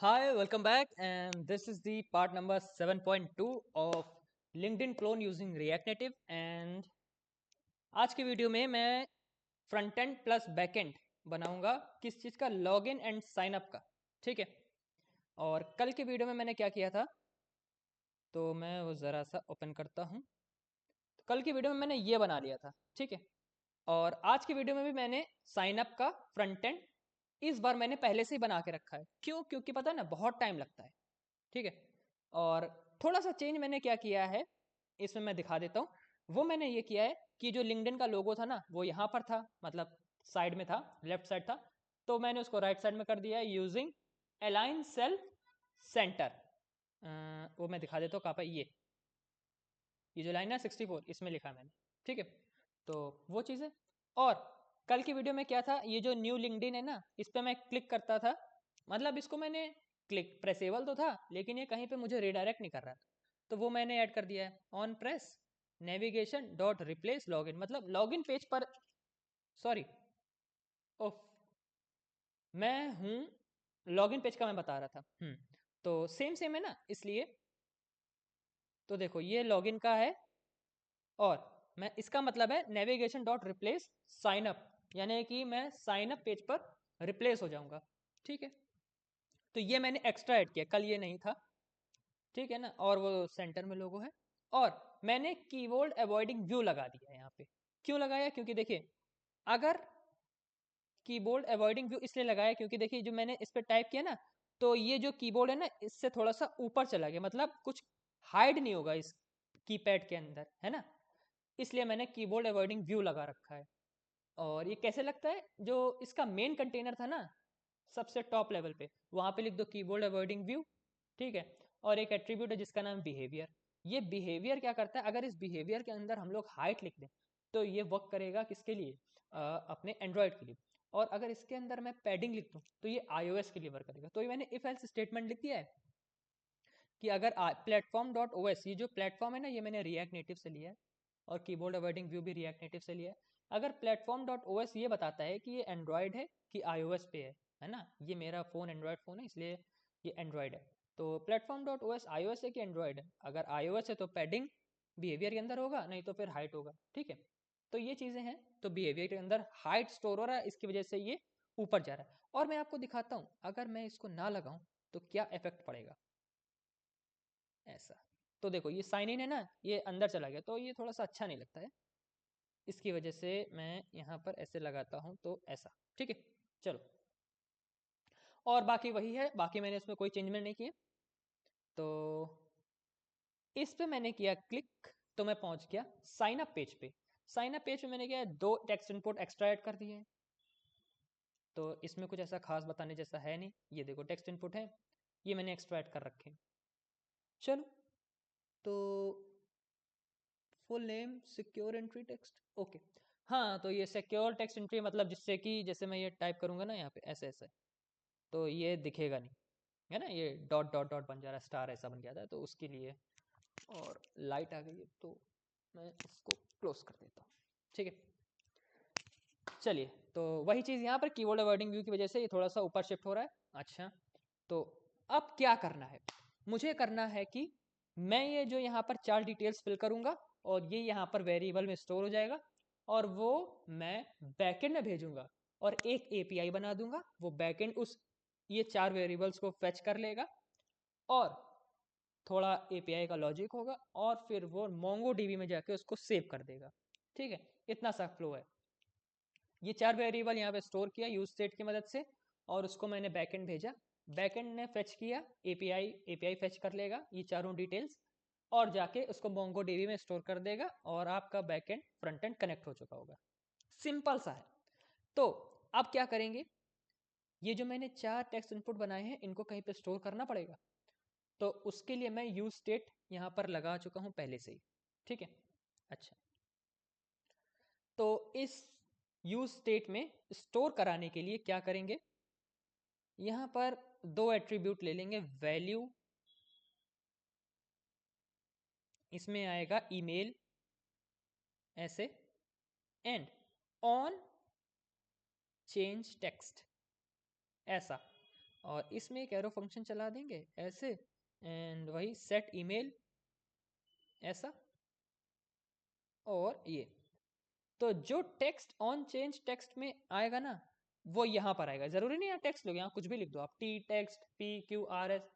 Hi, welcome back, and this is the part number 7.2 of LinkedIn clone using React Native. And आज की video में मैं front end plus back and बनाऊंगा किस चीज़ का login and sign up का। ठीक है। और कल की वीडियो में मैंने क्या किया था, तो मैं वो ज़रा सा ओपन करता हूँ। तो कल की वीडियो में मैंने ये बना लिया था। ठीक है। और आज की वीडियो में भी मैंने साइन अप का फ्रंट एंड इस बार मैंने पहले से ही बना के रखा है। क्यों? क्योंकि पता है ना, बहुत टाइम लगता है। ठीक है। और थोड़ा सा चेंज मैंने क्या किया है, इसमें मैं दिखा देता हूँ। वो मैंने ये किया है कि जो लिंक्डइन का लोगो था ना, वो यहाँ पर था, मतलब साइड में था, लेफ्ट साइड था। तो मैंने उसको राइट साइड में कर दिया है यूजिंग अलाइन सेल्फ सेंटर। वो मैं दिखा देता हूँ कहाँ पर। ये जो लाइन है 64, इसमें लिखा है मैंने। ठीक है। तो वो चीज़ है। और कल की वीडियो में क्या था, ये जो न्यू लिंक्डइन है ना, इस पर मैं क्लिक करता था, मतलब इसको मैंने क्लिक प्रेसेबल तो था, लेकिन ये कहीं पे मुझे रिडायरेक्ट नहीं कर रहा था। तो वो मैंने ऐड कर दिया है on press navigation dot replace login, मतलब लॉगिन पेज पर। सॉरी, ओफ, मैं हूँ लॉगिन पेज का मैं बता रहा था। तो सेम सेम है ना, इसलिए। तो देखो ये लॉगिन का है, और मैं इसका मतलब है navigation dot replace sign up, यानी कि मैं साइन अप पेज पर रिप्लेस हो जाऊंगा। ठीक है। तो ये मैंने एक्स्ट्रा ऐड किया, कल ये नहीं था। ठीक है ना। और वो सेंटर में लोगो है। और मैंने कीबोर्ड अवॉइडिंग व्यू लगा दिया है यहाँ पे। क्यों लगाया? क्योंकि देखिए, अगर कीबोर्ड अवॉइडिंग व्यू इसलिए लगाया क्योंकि देखिए, जो मैंने इस पर टाइप किया ना, तो ये जो कीबोर्ड है ना, इससे थोड़ा सा ऊपर चला गया, मतलब कुछ हाइड नहीं होगा इस कीपैड के अंदर, है ना। इसलिए मैंने कीबोर्ड अवॉइडिंग व्यू लगा रखा है। और ये कैसे लगता है, जो इसका मेन कंटेनर था ना, सबसे टॉप लेवल पे, वहां पे लिख दो कीबोर्ड अवॉइडिंग व्यू। ठीक है। और एक एट्रीब्यूट है जिसका नाम बिहेवियर। ये बिहेवियर क्या करता है, अगर इस बिहेवियर के अंदर हम लोग हाइट लिख दें, तो ये वर्क करेगा किसके लिए? अपने एंड्रॉयड के लिए। और अगर इसके अंदर मैं पैडिंग लिख दूं, तो ये iOS के लिए वर्क करेगा। तो ये मैंने इफ एल्स स्टेटमेंट लिख दिया है कि अगर प्लेटफॉर्म डॉट ओ एस, ये जो प्लेटफॉर्म है ना, ये मैंने रिएक्ट नेटिव से लिया है। और कीबोर्ड अवॉइडिंग व्यू भी रिएक्ट नेटिव से लिया है। अगर प्लेटफॉर्म डॉट ओ एस ये बताता है कि ये एंड्रॉयड है कि iOS पे है ना, ये मेरा फ़ोन एंड्रॉयड फ़ोन है, इसलिए ये एंड्रॉयड है। तो platform dot O S iOS है कि एंड्रॉयड है? अगर iOS है तो पैडिंग बिहेवियर के अंदर होगा, नहीं तो फिर हाइट होगा। ठीक है। तो ये चीज़ें हैं। तो बिहेवियर के अंदर हाइट स्टोर हो रहा है, इसकी वजह से ये ऊपर जा रहा है। और मैं आपको दिखाता हूँ, अगर मैं इसको ना लगाऊं तो क्या इफेक्ट पड़ेगा। ऐसा। तो देखो ये साइन इन है ना, ये अंदर चला गया, तो ये थोड़ा सा अच्छा नहीं लगता है। इसकी वजह से मैं यहाँ पर ऐसे लगाता हूँ, तो ऐसा। ठीक है। चलो। और बाकी वही है, बाकी मैंने इसमें कोई चेंजमेंट नहीं किया। तो इस पे मैंने किया क्लिक, तो मैं पहुंच गया साइन अप पेज पे। साइन अप पेज पे मैंने क्या, दो टेक्स्ट इनपुट एक्स्ट्रा ऐड कर दिए हैं। तो इसमें कुछ ऐसा खास बताने जैसा है नहीं। ये देखो टेक्स्ट इनपुट है, ये मैंने एक्स्ट्रा ऐड कर रखे हैं। चलो। तो full name secure entry text, okay. हाँ, तो ये सिक्योर टेक्स्ट एंट्री मतलब जिससे कि जैसे मैं ये टाइप करूंगा ना यहाँ पे ऐसे ऐसे, तो ये दिखेगा नहीं, है ना, ये डॉट डॉट डॉट बन जा रहा है, स्टार ऐसा बन जाता है, तो उसके लिए। और लाइट आ गई है, तो मैं इसको क्लोज कर देता हूँ। ठीक है। चलिए, तो वही चीज़ यहाँ पर कीबोर्ड वर्डिंग व्यू की वजह से ये थोड़ा सा ऊपर शिफ्ट हो रहा है। अच्छा। तो अब क्या करना है, मुझे करना है कि मैं ये जो यहाँ पर चार डिटेल्स फिल करूंगा, और ये यहाँ पर वेरिएबल में स्टोर हो जाएगा, और वो मैं बैकएंड में भेजूंगा, और एक एपीआई बना दूंगा। वो बैकएंड उस ये चार वेरिएबल्स को फेच कर लेगा, और थोड़ा एपीआई का लॉजिक होगा, और फिर वो मोंगो डीबी में जाके उसको सेव कर देगा। ठीक है। इतना सा फ्लो है। ये चार वेरिएबल यहाँ पे स्टोर किया यूज स्टेट की मदद से, और उसको मैंने बैकएंड भेजा। बैकएंड ने फेच किया, एपीआई एपीआई फेच कर लेगा ये चारों डिटेल्स, और जाके उसको मोंगो डीबी में स्टोर कर देगा, और आपका बैकएंड फ्रंट एंड कनेक्ट हो चुका होगा। सिंपल सा है। तो अब क्या करेंगे, ये जो मैंने चार टेक्स्ट इनपुट बनाए हैं, इनको कहीं पे स्टोर करना पड़ेगा। तो उसके लिए मैं यूज स्टेट यहाँ पर लगा चुका हूँ पहले से ही। ठीक है। अच्छा। तो इस यूज स्टेट में स्टोर कराने के लिए क्या करेंगे, यहाँ पर दो एट्रीब्यूट ले लेंगे, वैल्यू, इसमें आएगा ईमेल ऐसे, एंड ऑन चेंज टेक्स्ट ऐसा। और इसमें एक एरो फंक्शन चला देंगे ऐसे, एंड वही सेट ईमेल ऐसा, और ये तो जो टेक्स्ट ऑन चेंज टेक्स्ट में आएगा ना वो यहाँ पर आएगा। जरूरी नहीं है टेक्स्ट लोग, यहाँ कुछ भी लिख दो आप, T text P Q R S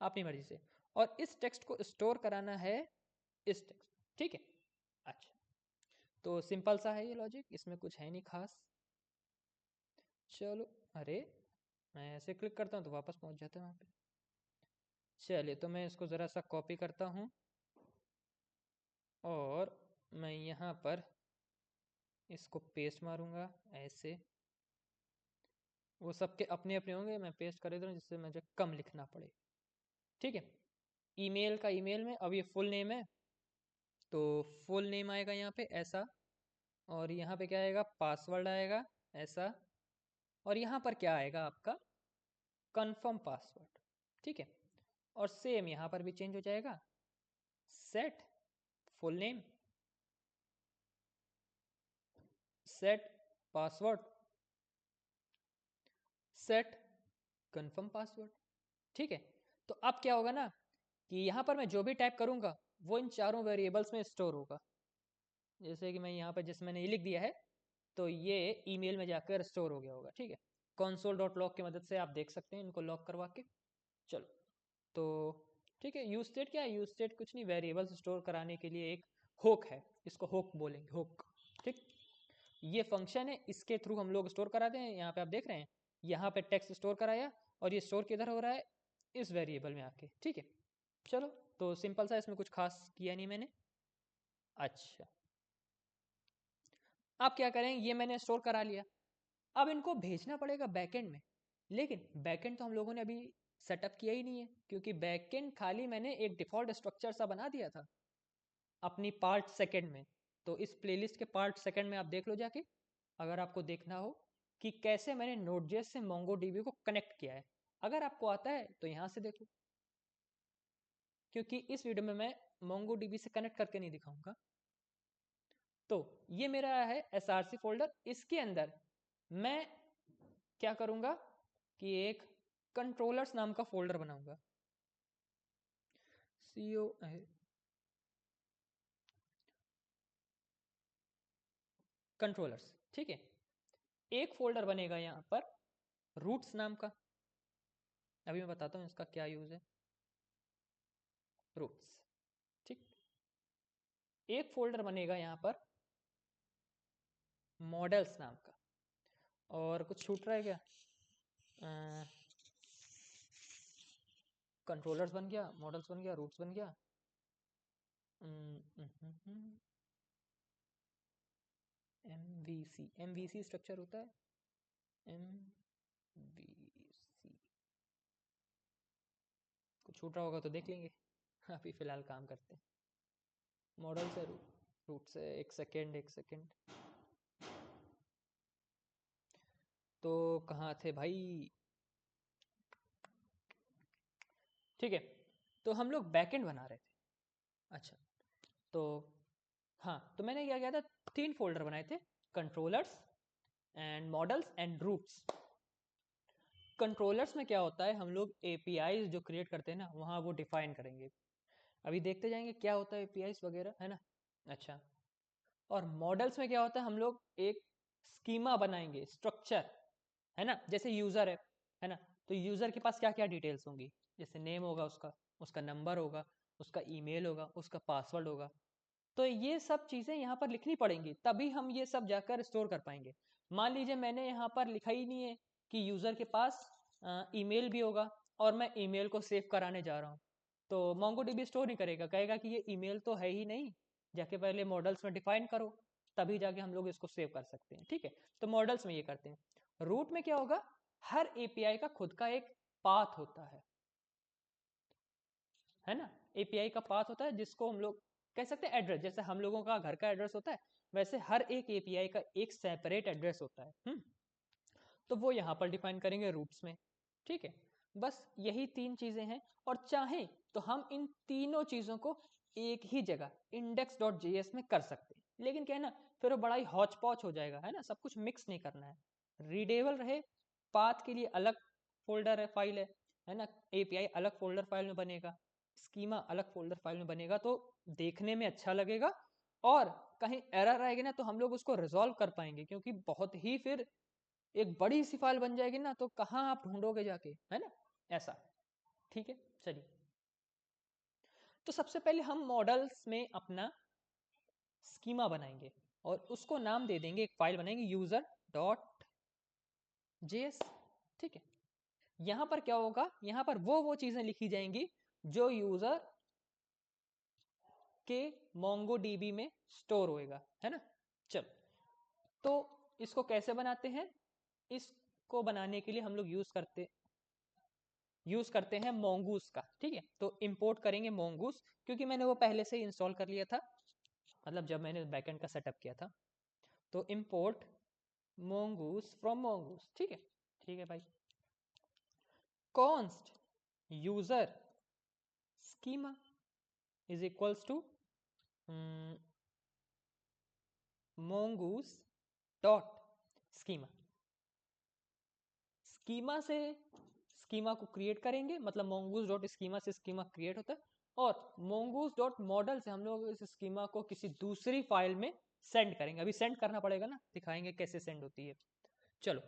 अपनी मर्जी से, और इस टेक्स्ट को स्टोर कराना है इस टेक्स्ट, ठीक है। अच्छा, तो सिंपल सा है ये लॉजिक, इसमें कुछ है नहीं खास। चलो, अरे मैं ऐसे क्लिक करता हूँ तो वापस पहुंच जाता है वहाँ पे। चलिए, तो मैं इसको ज़रा सा कॉपी करता हूँ और मैं यहाँ पर इसको पेस्ट मारूंगा ऐसे। वो सबके अपने अपने होंगे, मैं पेस्ट कर देता हूँ जिससे मुझे कम लिखना पड़े, ठीक है। ईमेल का ईमेल में, अब ये फुल नेम है तो फुल नेम आएगा यहाँ पे ऐसा, और यहाँ पे क्या आएगा, पासवर्ड आएगा ऐसा, और यहाँ पर क्या आएगा आपका कंफर्म पासवर्ड, ठीक है। और सेम यहाँ पर भी चेंज हो जाएगा, set full name, set password, set confirm password, ठीक है। तो अब क्या होगा ना कि यहाँ पर मैं जो भी टाइप करूँगा वो इन चारों वेरिएबल्स में स्टोर होगा। जैसे कि मैं यहाँ पर जैसे मैंने ये लिख दिया है तो ये ईमेल में जाकर स्टोर हो गया होगा, ठीक है। console.log की मदद से आप देख सकते हैं इनको लॉक करवा के। चलो, तो ठीक है, यूज स्टेट क्या है, यूज स्टेट कुछ नहीं, वेरिएबल्स स्टोर कराने के लिए एक होक है, इसको होक बोलेंगे, होक, ठीक। ये फंक्शन है, इसके थ्रू हम लोग स्टोर कराते हैं। यहाँ पे आप देख रहे हैं, यहाँ पे टेक्स्ट स्टोर कराया और ये स्टोर किधर हो रहा है, इस वेरिएबल में आके, ठीक है। चलो, तो सिंपल सा, इसमें कुछ खास किया नहीं मैंने। अच्छा, अब क्या करें, ये मैंने स्टोर करा लिया, अब इनको भेजना पड़ेगा बैकएंड में। लेकिन बैकएंड तो हम लोगों ने अभी सेटअप किया ही नहीं है, क्योंकि बैकएंड खाली मैंने एक डिफॉल्ट स्ट्रक्चर सा बना दिया था अपनी पार्ट सेकंड में। तो इस प्लेलिस्ट के पार्ट सेकंड में आप देख लो जाके, अगर आपको देखना हो कि कैसे मैंने नोड.जेएस से मोंगोडीबी को कनेक्ट किया है। अगर आपको आता है तो यहाँ से देखो, क्योंकि इस वीडियो में मैं मोंगोडीबी से कनेक्ट करके नहीं दिखाऊंगा। तो ये मेरा है src फोल्डर, इसके अंदर मैं क्या करूंगा कि एक कंट्रोलर्स नाम का फोल्डर बनाऊंगा, co कंट्रोलर्स, ठीक है। एक फोल्डर बनेगा यहाँ पर रूट्स नाम का, अभी मैं बताता हूँ इसका क्या यूज है, रूट्स, ठीक। एक फोल्डर बनेगा यहाँ पर मॉडल्स नाम का, और कुछ छूट रहा है क्या, कंट्रोलर्स बन गया, मॉडल्स बन गया, रूट्स बन गया, एमवीसी स्ट्रक्चर होता है, एमवीसी कुछ छूट रहा होगा तो देख लेंगे। अभी फिलहाल काम करते हैं, मॉडल से रूट से, एक सेकेंड एक सेकेंड। तो कहाँ थे भाई, ठीक है। तो हम लोग बैकएंड बना रहे थे। अच्छा, तो हाँ, तो मैंने क्या किया था, 3 फोल्डर बनाए थे, controllers and models and routes. Controllers में क्या होता है, हम लोग एपीआई जो क्रिएट करते हैं ना वहाँ वो डिफाइन करेंगे, अभी देखते जाएंगे क्या होता है एपीआई वगैरह, है ना। अच्छा, और मॉडल्स में क्या होता है, हम लोग एक स्कीमा बनाएंगे, स्ट्रक्चर, है ना। जैसे यूजर है ना, तो यूजर के पास क्या क्या डिटेल्स होंगी, जैसे नेम होगा उसका, उसका नंबर होगा, उसका ईमेल होगा, उसका पासवर्ड होगा। तो ये सब चीज़ें यहाँ पर लिखनी पड़ेंगी, तभी हम ये सब जाकर स्टोर कर पाएंगे। मान लीजिए मैंने यहाँ पर लिखा ही नहीं है कि यूज़र के पास ईमेल भी होगा, और मैं ईमेल को सेव कराने जा रहा हूँ, तो मोंगोडीबी स्टोर नहीं करेगा, कहेगा कि ये ईमेल तो है ही नहीं, जाके पहले मॉडल्स में डिफाइन करो, तभी जाके हम लोग इसको सेव कर सकते हैं, ठीक है। तो मॉडल्स में ये करते हैं। रूट में क्या होगा, हर एपीआई का खुद का एक पाथ होता है ना। एपीआई का पाथ होता है जिसको हम लोग कह सकते हैं एड्रेस, जैसे हम लोगों का घर का एड्रेस होता है, वैसे हर एक एपीआई का एक सेपरेट एड्रेस होता है। तो वो यहाँ पर डिफाइन करेंगे रूट्स में, ठीक है। बस यही 3 चीजें हैं, और चाहे तो हम इन तीनों चीजों को एक ही जगह index.js में कर सकते हैं, लेकिन क्या है ना, फिर वो बड़ा ही हौच पौच हो जाएगा, है ना, सब कुछ मिक्स नहीं करना है, रीडेबल रहे, पाथ के लिए अलग फोल्डर है, फाइल है ना। एपीआई अलग फोल्डर फाइल में बनेगा, स्कीमा अलग फोल्डर फाइल में बनेगा, तो देखने में अच्छा लगेगा और कहीं एरर आएगी ना तो हम लोग उसको रिजॉल्व कर पाएंगे, क्योंकि बहुत ही फिर एक बड़ी सी फाइल बन जाएगी ना, तो कहाँ आप ढूंढोगे जाके, है ना, ऐसा। ठीक है, चलिए। तो सबसे पहले हम मॉडल्स में अपना स्कीमा बनाएंगे और उसको नाम दे देंगे, एक फाइल बनाएंगे यूजर डॉट जेएस। ठीक है, यहां पर क्या होगा, यहां पर वो चीजें लिखी जाएंगी जो यूजर के MongoDB में स्टोर होएगा, है ना। चलो, तो इसको कैसे बनाते हैं, इसको बनाने के लिए हम लोग यूज करते हैं मोंगूस का। ठीक है, तो इंपोर्ट करेंगे मोंगूस, क्योंकि मैंने वो पहले से इंस्टॉल कर लिया था, मतलब जब मैंने बैकएंड का सेटअप किया था। तो इंपोर्ट मोंगूस फ्रॉम मोंगूस। ठीक है भाई। Const user schema is equals to mongoose dot schema. Schema से स्कीमा को क्रिएट करेंगे, मतलब mongoose डॉट स्कीमा से स्कीमा क्रिएट होता है, और mongoose डॉट मॉडल से हम लोग इस स्कीमा को किसी दूसरी फाइल में सेंड करेंगे। अभी सेंड करना पड़ेगा ना, दिखाएंगे कैसे सेंड होती है। चलो,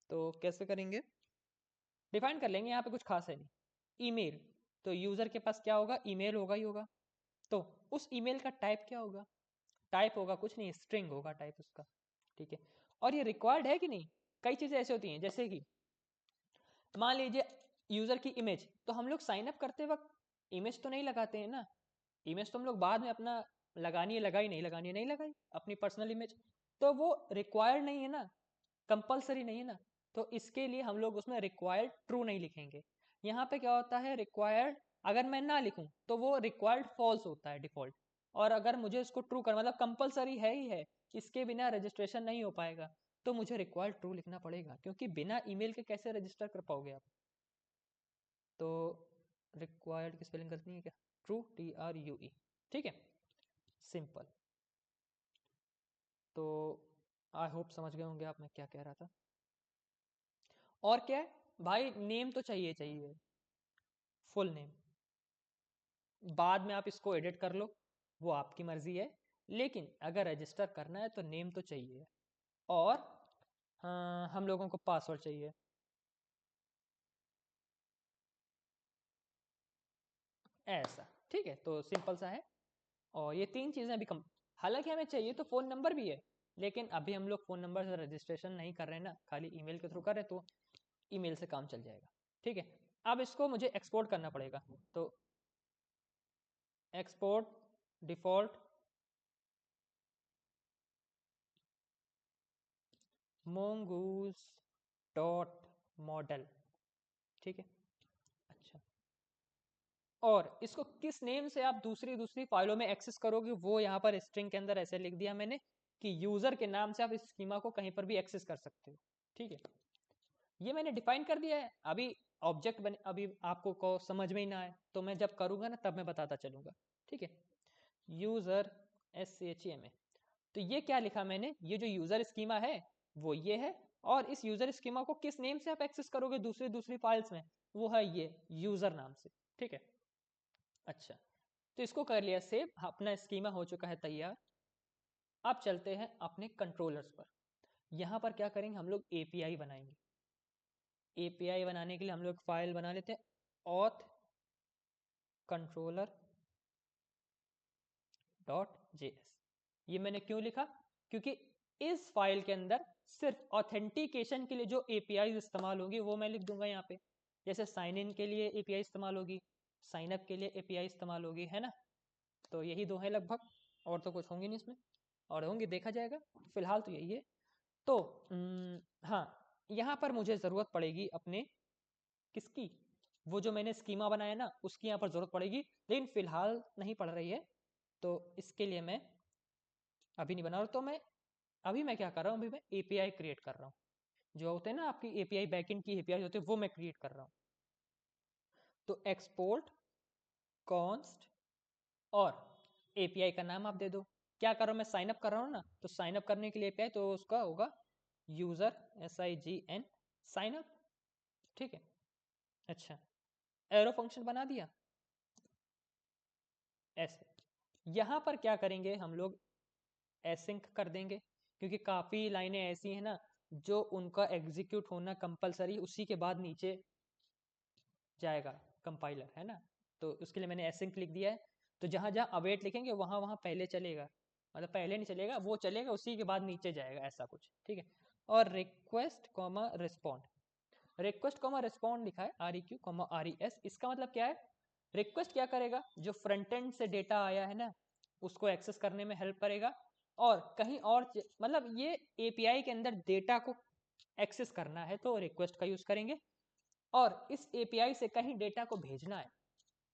तो कैसे करेंगे, डिफाइन कर लेंगे, यहाँ पे कुछ खास है नहीं। ईमेल, तो यूजर के पास क्या होगा, ईमेल होगा ही होगा, तो उस ईमेल का टाइप क्या होगा, टाइप होगा कुछ नहीं, स्ट्रिंग होगा टाइप उसका। ठीक है, और ये रिक्वायर्ड है कि नहीं, कई चीजें ऐसी होती हैं, जैसे कि मान लीजिए यूजर की इमेज, तो हम लोग साइन अप करते वक्त इमेज तो नहीं लगाते हैं ना, इमेज तो हम लोग बाद में अपना लगानी है लगाई, नहीं लगानी है नहीं लगाई, अपनी पर्सनल इमेज, तो वो रिक्वायर्ड नहीं है ना, कंपलसरी नहीं है ना, तो इसके लिए हम लोग उसमें रिक्वायर्ड ट्रू नहीं लिखेंगे। यहाँ पे क्या होता है, रिक्वायर्ड अगर मैं ना लिखूं तो वो रिक्वायर्ड फॉल्स होता है डिफॉल्ट, और अगर मुझे उसको ट्रू कर, मतलब कंपलसरी है ही है, इसके बिना रजिस्ट्रेशन नहीं हो पाएगा, तो मुझे रिक्वायर्ड ट्रू लिखना पड़ेगा, क्योंकि बिना ईमेल के कैसे रजिस्टर कर पाओगे आप। तो रिक्वायर्ड की स्पेलिंग गलती है क्या, ट्रू TRUE। ठीक है, सिंपल। तो आई होप समझ गए होंगे आप मैं क्या कह रहा था। और क्या है भाई, नेम तो चाहिए चाहिए, फुल नेम, बाद में आप इसको एडिट कर लो, वो आपकी मर्जी है, लेकिन अगर रजिस्टर करना है तो नेम तो चाहिए। और हाँ, हम लोगों को पासवर्ड चाहिए, ऐसा। ठीक है, तो सिंपल सा है। और ये तीन चीज़ें अभी कम, हालांकि हमें चाहिए तो फ़ोन नंबर भी है, लेकिन अभी हम लोग फ़ोन नंबर से रजिस्ट्रेशन नहीं कर रहे हैं ना, खाली ईमेल के थ्रू कर रहे हैं, तो ईमेल से काम चल जाएगा। ठीक है, अब इसको मुझे एक्सपोर्ट करना पड़ेगा, तो export default mongoose dot model. ठीक है, अच्छा, और इसको किस नेम से आप दूसरी दूसरी फाइलों में एक्सेस करोगे, वो यहाँ पर स्ट्रिंग के अंदर ऐसे लिख दिया मैंने कि यूजर के नाम से आप इस स्कीमा को कहीं पर भी एक्सेस कर सकते हो। ठीक है, ये मैंने डिफाइन कर दिया है। अभी ऑब्जेक्ट बने, अभी आपको को समझ में ही ना आए तो मैं जब करूंगा ना तब मैं बताता चलूंगा। ठीक है, यूजर SCHEMA, तो ये क्या लिखा मैंने, ये जो यूजर स्कीमा है वो ये है, और इस यूजर स्कीमा को किस नेम से आप एक्सेस करोगे दूसरी दूसरी फाइल्स में, वो है ये यूजर नाम से। ठीक है, अच्छा, तो इसको कर लिया सेव, अपना स्कीमा हो चुका है तैयार। अब चलते हैं अपने कंट्रोलर्स पर। यहाँ पर क्या करेंगे, हम लोग एपीआई बनाएंगे। एपीआई बनाने के लिए हम लोग फाइल बना लेते हैं, ऑथ कंट्रोलर डॉट जेएस। ये मैंने क्यों लिखा, क्योंकि इस फाइल के अंदर सिर्फ ऑथेंटिकेशन के लिए जो एपीआई इस्तेमाल होगी वो मैं लिख दूंगा यहाँ पे, जैसे साइन इन के लिए एपीआई इस्तेमाल होगी, साइन अप के लिए एपीआई इस्तेमाल होगी, है ना। तो यही दो है लगभग, और तो कुछ होंगे नहीं इसमें, और होंगे देखा जाएगा, फिलहाल तो यही है। तो हाँ, यहाँ पर मुझे ज़रूरत पड़ेगी अपने किसकी, वो जो मैंने स्कीमा बनाया ना उसकी यहाँ पर ज़रूरत पड़ेगी, लेकिन फिलहाल नहीं पड़ रही है, तो इसके लिए मैं अभी नहीं बना रहा। तो मैं क्या कर रहा हूँ, अभी मैं एपीआई क्रिएट कर रहा हूँ, जो होते हैं ना आपकी एपीआई, बैकएंड की एपीआई होती है, वो मैं क्रिएट कर रहा हूँ। तो एक्सपोर्ट कॉन्स्ट, और एपीआई का नाम आप दे दो, क्या कर रहा हूँ मैं, साइन अप कर रहा हूँ ना, तो साइन अप करने के लिए एपीआई तो उसका होगा यूजर SIGN साइन अप, ठीक है। अच्छा, एरो फंक्शन बना दिया ऐसे। यहाँ पर क्या करेंगे हम लोग, एसिंक कर देंगे, क्योंकि काफ़ी लाइनें ऐसी हैं ना जो उनका एग्जीक्यूट होना कंपलसरी उसी के बाद नीचे जाएगा कंपाइलर, है ना। तो उसके लिए मैंने एसिंक लिख दिया है। तो जहाँ जहाँ अवेट लिखेंगे वहाँ वहाँ पहले चलेगा, मतलब पहले नहीं चलेगा, वो चलेगा उसी के बाद नीचे जाएगा, ऐसा कुछ, ठीक है। और request comma respond, request comma respond लिखा है R E Q comma are E S. इसका मतलब क्या है, रिक्वेस्ट क्या करेगा, जो फ्रंट एंड से डेटा आया है ना उसको एक्सेस करने में हेल्प करेगा, और कहीं और मतलब ये एपीआई के अंदर डेटा को एक्सेस करना है तो रिक्वेस्ट का यूज़ करेंगे। और इस एपीआई से कहीं डेटा को भेजना है,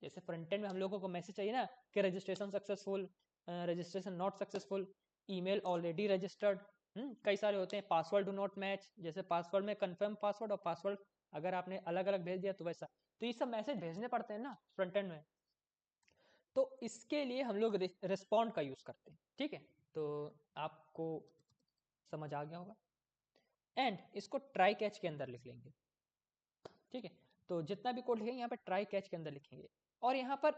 जैसे फ्रंट एंड में हम लोगों को मैसेज चाहिए ना कि registration successful, registration not successful, email already registered, कई सारे होते हैं, पासवर्ड डू नॉट मैच, जैसे पासवर्ड में कंफर्म पासवर्ड और पासवर्ड अगर आपने अलग अलग भेज दिया तो वैसा। तो ये सब मैसेज भेजने पड़ते हैं ना फ्रंट एंड में, तो इसके लिए हम लोग रिस्पॉन्ड का यूज़ करते हैं, ठीक है। तो आपको समझ आ गया होगा। एंड इसको ट्राई कैच के अंदर लिख लेंगे, ठीक है। तो जितना भी कोड लिखेंगे यहाँ पर ट्राई कैच के अंदर लिखेंगे। और यहाँ पर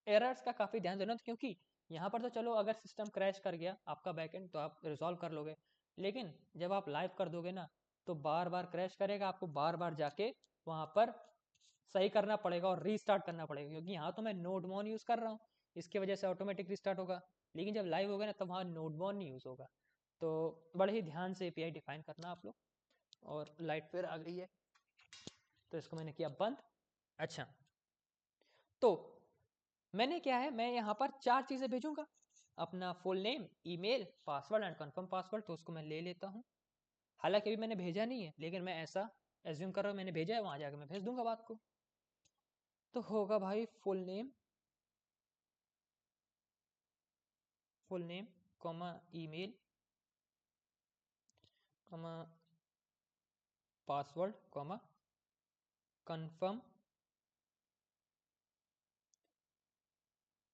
एरर्स का काफ़ी ध्यान देना, क्योंकि यहाँ पर तो चलो अगर सिस्टम क्रैश कर गया आपका बैकएंड तो आप रिजॉल्व कर लोगे, लेकिन जब आप लाइव कर दोगे ना तो बार बार क्रैश करेगा, आपको बार बार जाके वहाँ पर सही करना पड़ेगा और रीस्टार्ट करना पड़ेगा, क्योंकि यहाँ तो मैं नोडमॉन यूज़ कर रहा हूँ, इसकी वजह से ऑटोमेटिक रिस्टार्ट होगा। लेकिन जब लाइव होगा ना तब वहाँ नोडमॉन नहीं यूज़ होगा। तो बड़े ही ध्यान से एपीआई डिफाइन करना आप लोग। और लाइट फिर आ गई है तो इसको मैंने किया बंद। अच्छा, तो मैंने क्या है, मैं यहाँ पर 4 चीज़ें भेजूंगा, अपना full name, email, password and confirm password. तो उसको मैं ले लेता हूँ, हालांकि अभी मैंने भेजा नहीं है, लेकिन मैं ऐसा एज्यूम कर रहा हूँ मैंने भेजा है, वहाँ जाकर मैं भेज दूंगा बात को। तो होगा भाई full name comma email comma password comma confirm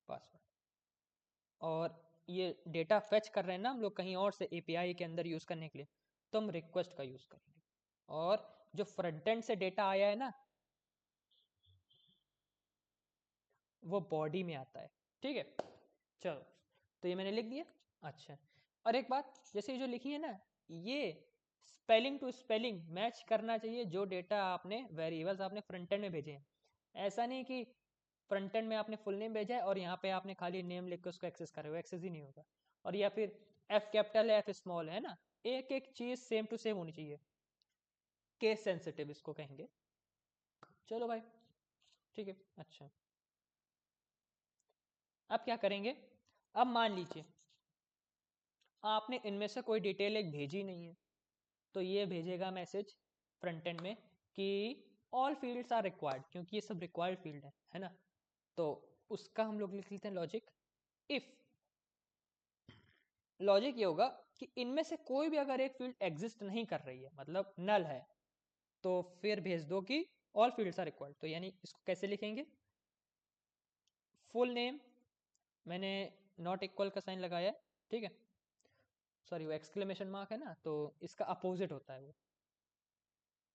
password. और ये डेटा फेच कर रहे हैं ना हम लोग कहीं और से एपीआई के अंदर यूज़ करने के लिए, तो हम रिक्वेस्ट का यूज़ करेंगे। और जो फ्रंट एंड से डेटा आया है ना वो बॉडी में आता है, ठीक है। चलो, तो ये मैंने लिख दिया। अच्छा, और एक बात, जैसे ये जो लिखी है ना, ये स्पेलिंग टू स्पेलिंग मैच करना चाहिए जो डेटा आपने, वेरिएबल्स आपने फ्रंट एंड में भेजे हैं। ऐसा नहीं कि फ्रंट एंड में आपने फुल नेम भेजा है और यहाँ पे आपने खाली नेम लिख के उसको एक्सेस करे हो, एक्सेस ही नहीं होगा। और या फिर एफ कैपिटल है एफ स्मॉल है ना, एक एक चीज़ सेम टू सेम होनी चाहिए, केस सेंसिटिव इसको कहेंगे। चलो भाई, ठीक है। अच्छा, अब क्या करेंगे, अब मान लीजिए आपने इनमें से कोई डिटेल एक भेजी नहीं है, तो ये भेजेगा मैसेज फ्रंट एंड में कि ऑल फील्ड्स आर रिक्वायर्ड, क्योंकि ये सब रिक्वायर्ड फील्ड है ना। तो उसका हम लोग लिख लेते हैं लॉजिक। इफ लॉजिक ये होगा कि इनमें से कोई भी अगर एक फील्ड एग्जिस्ट नहीं कर रही है, मतलब नल है, तो फिर भेज दो कि ऑल फील्ड्स आर रिक्वायर्ड। तो यानी इसको कैसे लिखेंगे, फुल नेम, मैंने नॉट इक्वल का साइन लगाया है, ठीक है, सॉरी वो एक्सक्लेमेशन मार्क है ना, तो इसका अपोजिट होता है वो,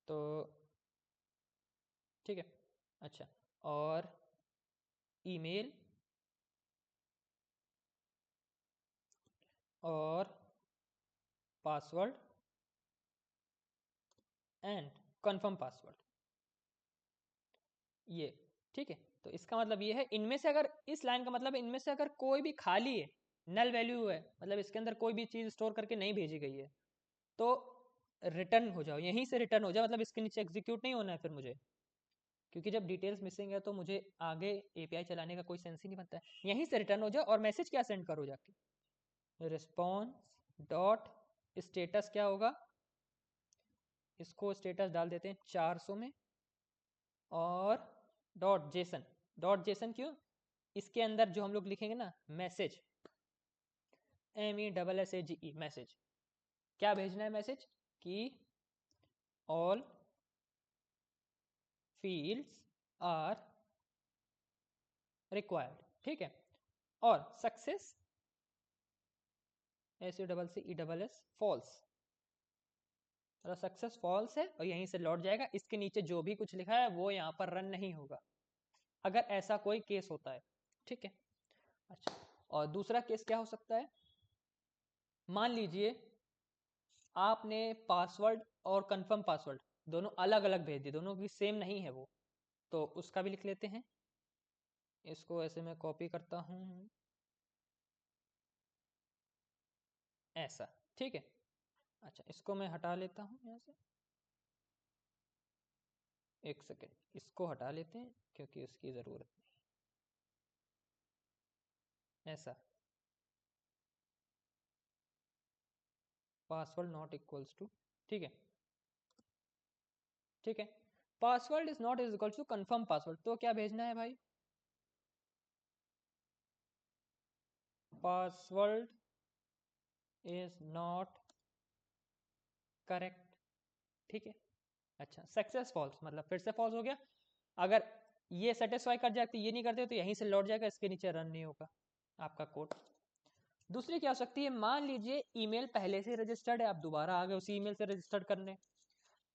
तो ठीक है। अच्छा, और ईमेल और पासवर्ड एंड कंफर्म पासवर्ड, ये ठीक है। तो इसका मतलब ये है, इनमें से अगर, इस लाइन का मतलब इनमें से अगर कोई भी खाली है, नल वैल्यू है, मतलब इसके अंदर कोई भी चीज़ स्टोर करके नहीं भेजी गई है, तो रिटर्न हो जाओ, यहीं से रिटर्न हो जाओ, मतलब इसके नीचे एग्जीक्यूट नहीं होना है फिर मुझे, क्योंकि जब डिटेल्स मिसिंग है तो मुझे आगे एपीआई चलाने का कोई सेंस ही नहीं बनता है। यहीं से रिटर्न हो जाओ और मैसेज क्या सेंड करो जाके, रिस्पॉन्स डॉट स्टेटस क्या होगा, इसको स्टेटस डाल देते हैं 400 में, और डॉट जेसन क्यों, इसके अंदर जो हम लोग लिखेंगे ना मैसेज, MESSAGE मैसेज, क्या भेजना है मैसेज कि ऑल फील्ड्स आर रिक्वायर्ड, ठीक है। और सक्सेस SUCCESS फॉल्स, मतलब सक्सेस फॉल्स है और यहीं से लौट जाएगा, इसके नीचे जो भी कुछ लिखा है वो यहाँ पर रन नहीं होगा, अगर ऐसा कोई केस होता है। ठीक है। अच्छा, और दूसरा केस क्या हो सकता है, मान लीजिए आपने पासवर्ड और कंफर्म पासवर्ड दोनों अलग अलग भेज दिए, दोनों की सेम नहीं है वो, तो उसका भी लिख लेते हैं। इसको ऐसे मैं कॉपी करता हूँ ऐसा। ठीक है। अच्छा, इसको मैं हटा लेता हूँ यहाँ से, एक सेकेंड इसको हटा लेते हैं क्योंकि उसकी ज़रूरत नहीं। ऐसा, पासवर्ड नॉट इक्वल्स टू, ठीक है। ठीक है, password is not is equal to confirm password, तो क्या भेजना है भाई, पासवर्ड इज नॉट करेक्ट। ठीक है। अच्छा, सक्सेस फॉल्स मतलब फिर से फॉल्स हो गया, अगर ये सेटिस्फाई कर जाती, ये नहीं करते तो यहीं से लौट जाएगा, इसके नीचे रन नहीं होगा आपका कोड। दूसरी क्या हो सकती है, मान लीजिए ईमेल पहले से रजिस्टर्ड है, आप दोबारा आ गए उसी ईमेल से रजिस्टर्ड करने,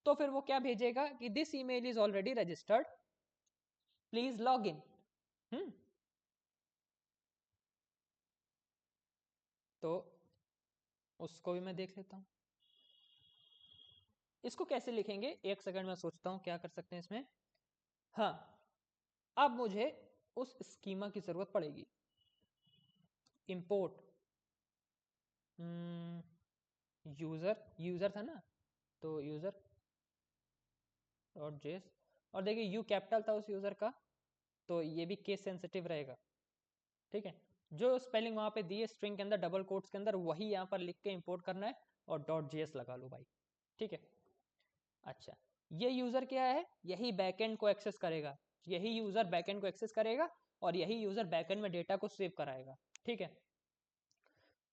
तो फिर वो क्या भेजेगा कि this email is already registered, please log in. तो उसको भी मैं देख लेता हूँ, इसको कैसे लिखेंगे, एक सेकंड में सोचता हूँ क्या कर सकते हैं इसमें। हाँ, अब मुझे उस स्कीमा की जरूरत पड़ेगी, इंपोर्ट यूजर, यूजर था ना, तो यूजर डॉट जेस, और देखिए यू कैपिटल था उस यूजर का, तो ये भी केस सेंसिटिव रहेगा। ठीक है, जो स्पेलिंग वहां पे दी है स्ट्रिंग के अंदर डबल कोट्स के अंदर, वही यहाँ पर लिख के इंपोर्ट करना है, और डॉट जेएस लगा लो भाई। ठीक है। अच्छा, ये यूजर क्या है, यही बैकएंड को एक्सेस करेगा, यही यूजर बैकएंड को एक्सेस करेगा, और यही यूजर बैकएंड में डेटा को सेव कराएगा। ठीक है,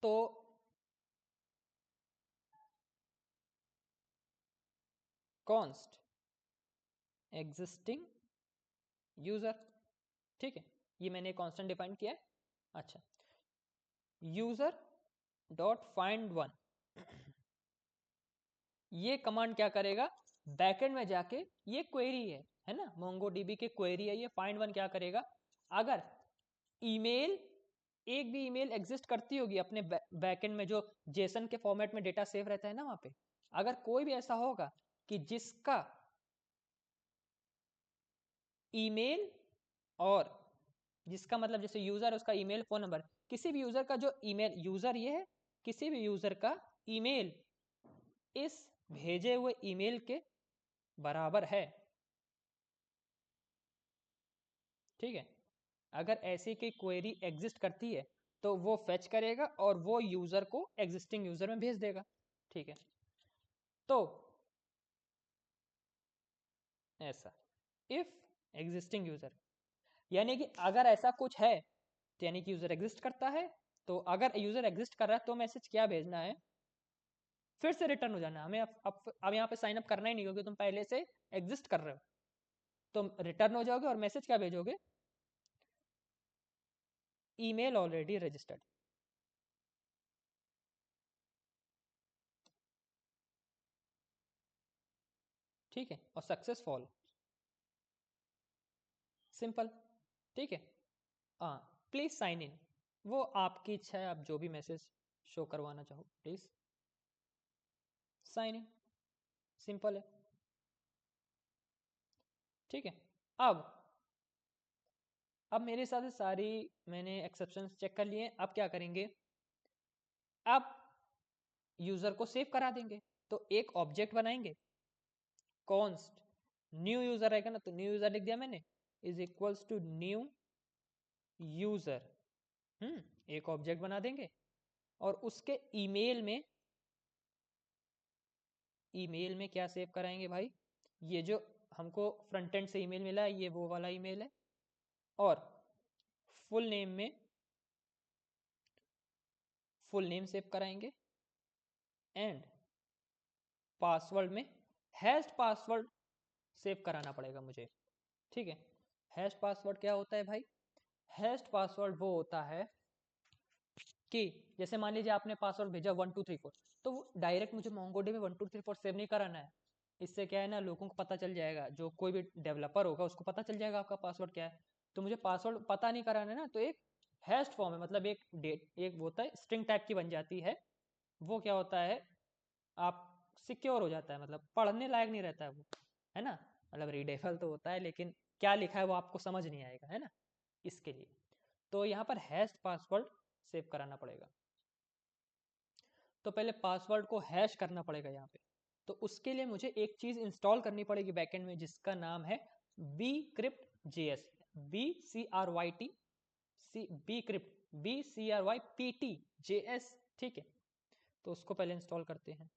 तो कॉन्स्ट एग्जिस्टिंग यूजर। ठीक है, ये मैंने कांस्टेंट डिफाइन किया है। अच्छा, यूजर डॉट फाइंड वन, ये कमांड क्या करेगा, बैकएंड में जाके, ये क्वेरी है ना, मोंगोडीबी के क्वेरी है ये, फाइंड वन क्या करेगा, अगर ईमेल, एक भी ईमेल एग्जिस्ट करती होगी अपने बैकएंड में, जो जेसन के फॉर्मेट में डेटा सेव रहता है ना वहां पे, अगर कोई भी ऐसा होगा कि जिसका ईमेल, और जिसका मतलब जैसे यूजर उसका ईमेल फोन नंबर, किसी भी यूजर का जो ईमेल, यूजर ये है, किसी भी यूजर का ईमेल इस भेजे हुए ईमेल के बराबर है। ठीक है, अगर ऐसी कोई क्वेरी एग्जिस्ट करती है तो वो फेच करेगा और वो यूजर को एग्जिस्टिंग यूजर में भेज देगा। ठीक है, तो ऐसा, इफ एग्जिस्टिंग यूजर, यानी कि अगर ऐसा कुछ है, तो यानी कि यूजर एग्जिस्ट करता है, तो अगर यूजर एग्जिस्ट कर रहा है तो मैसेज क्या भेजना है, फिर से रिटर्न हो जाना है हमें, अब यहाँ पे साइन अप करना ही नहीं, क्योंकि तुम पहले से एग्जिस्ट कर रहे हो, तुम रिटर्न हो जाओगे और मैसेज क्या भेजोगे, ईमेल ऑलरेडी रजिस्टर्ड। ठीक है, और सक्सेसफुल, सिंपल। ठीक है, हाँ, प्लीज साइन इन, वो आपकी इच्छा है, आप जो भी मैसेज शो करवाना चाहो प्लीज साइन इन, सिंपल है। ठीक है, अब अब मेरे हिसाब से सारी मैंने एक्सेप्शंस चेक कर लिए हैं, अब क्या करेंगे, अब यूजर को सेव करा देंगे, तो एक ऑब्जेक्ट बनाएंगे, कॉन्स्ट न्यू यूजर रहेगा ना, तो न्यू यूजर लिख दिया मैंने, is equals to new user. एक ऑब्जेक्ट बना देंगे, और उसके ईमेल में क्या सेव कराएंगे भाई, ये जो हमको फ्रंट एंड से ईमेल मिला है ये वो वाला ईमेल है, और फुल नेम में फुल नेम सेव कराएंगे, एंड पासवर्ड में हैश्ड पासवर्ड सेव कराना पड़ेगा मुझे। ठीक है, हैश्ड पासवर्ड क्या होता है भाई, हैश्ड पासवर्ड वो होता है कि जैसे मान लीजिए आपने पासवर्ड भेजा 1234, तो वो डायरेक्ट मुझे मोंगोडी में 1234 सेव नहीं कराना है। इससे क्या है ना, लोगों को पता चल जाएगा, जो कोई भी डेवलपर होगा उसको पता चल जाएगा आपका पासवर्ड क्या है। तो मुझे पासवर्ड पता नहीं कराना है ना, तो एक हैश्ड फॉर्म है, मतलब एक डेट एक होता है स्ट्रिंग टाइप की बन जाती है। वो क्या होता है, आप सिक्योर हो जाता है, मतलब पढ़ने लायक नहीं रहता है वो, है ना। मतलब रीडेबल तो होता है, लेकिन क्या लिखा है वो आपको समझ नहीं आएगा, है ना। इसके लिए तो यहाँ पर हैश पासवर्ड सेव कराना पड़ेगा। तो पहले पासवर्ड को हैश करना पड़ेगा यहाँ पे। तो उसके लिए मुझे एक चीज़ इंस्टॉल करनी पड़ेगी बैकएंड में, जिसका नाम है bcrypt.js, BCRYT BCRYPT.js, ठीक है। तो उसको पहले इंस्टॉल करते हैं।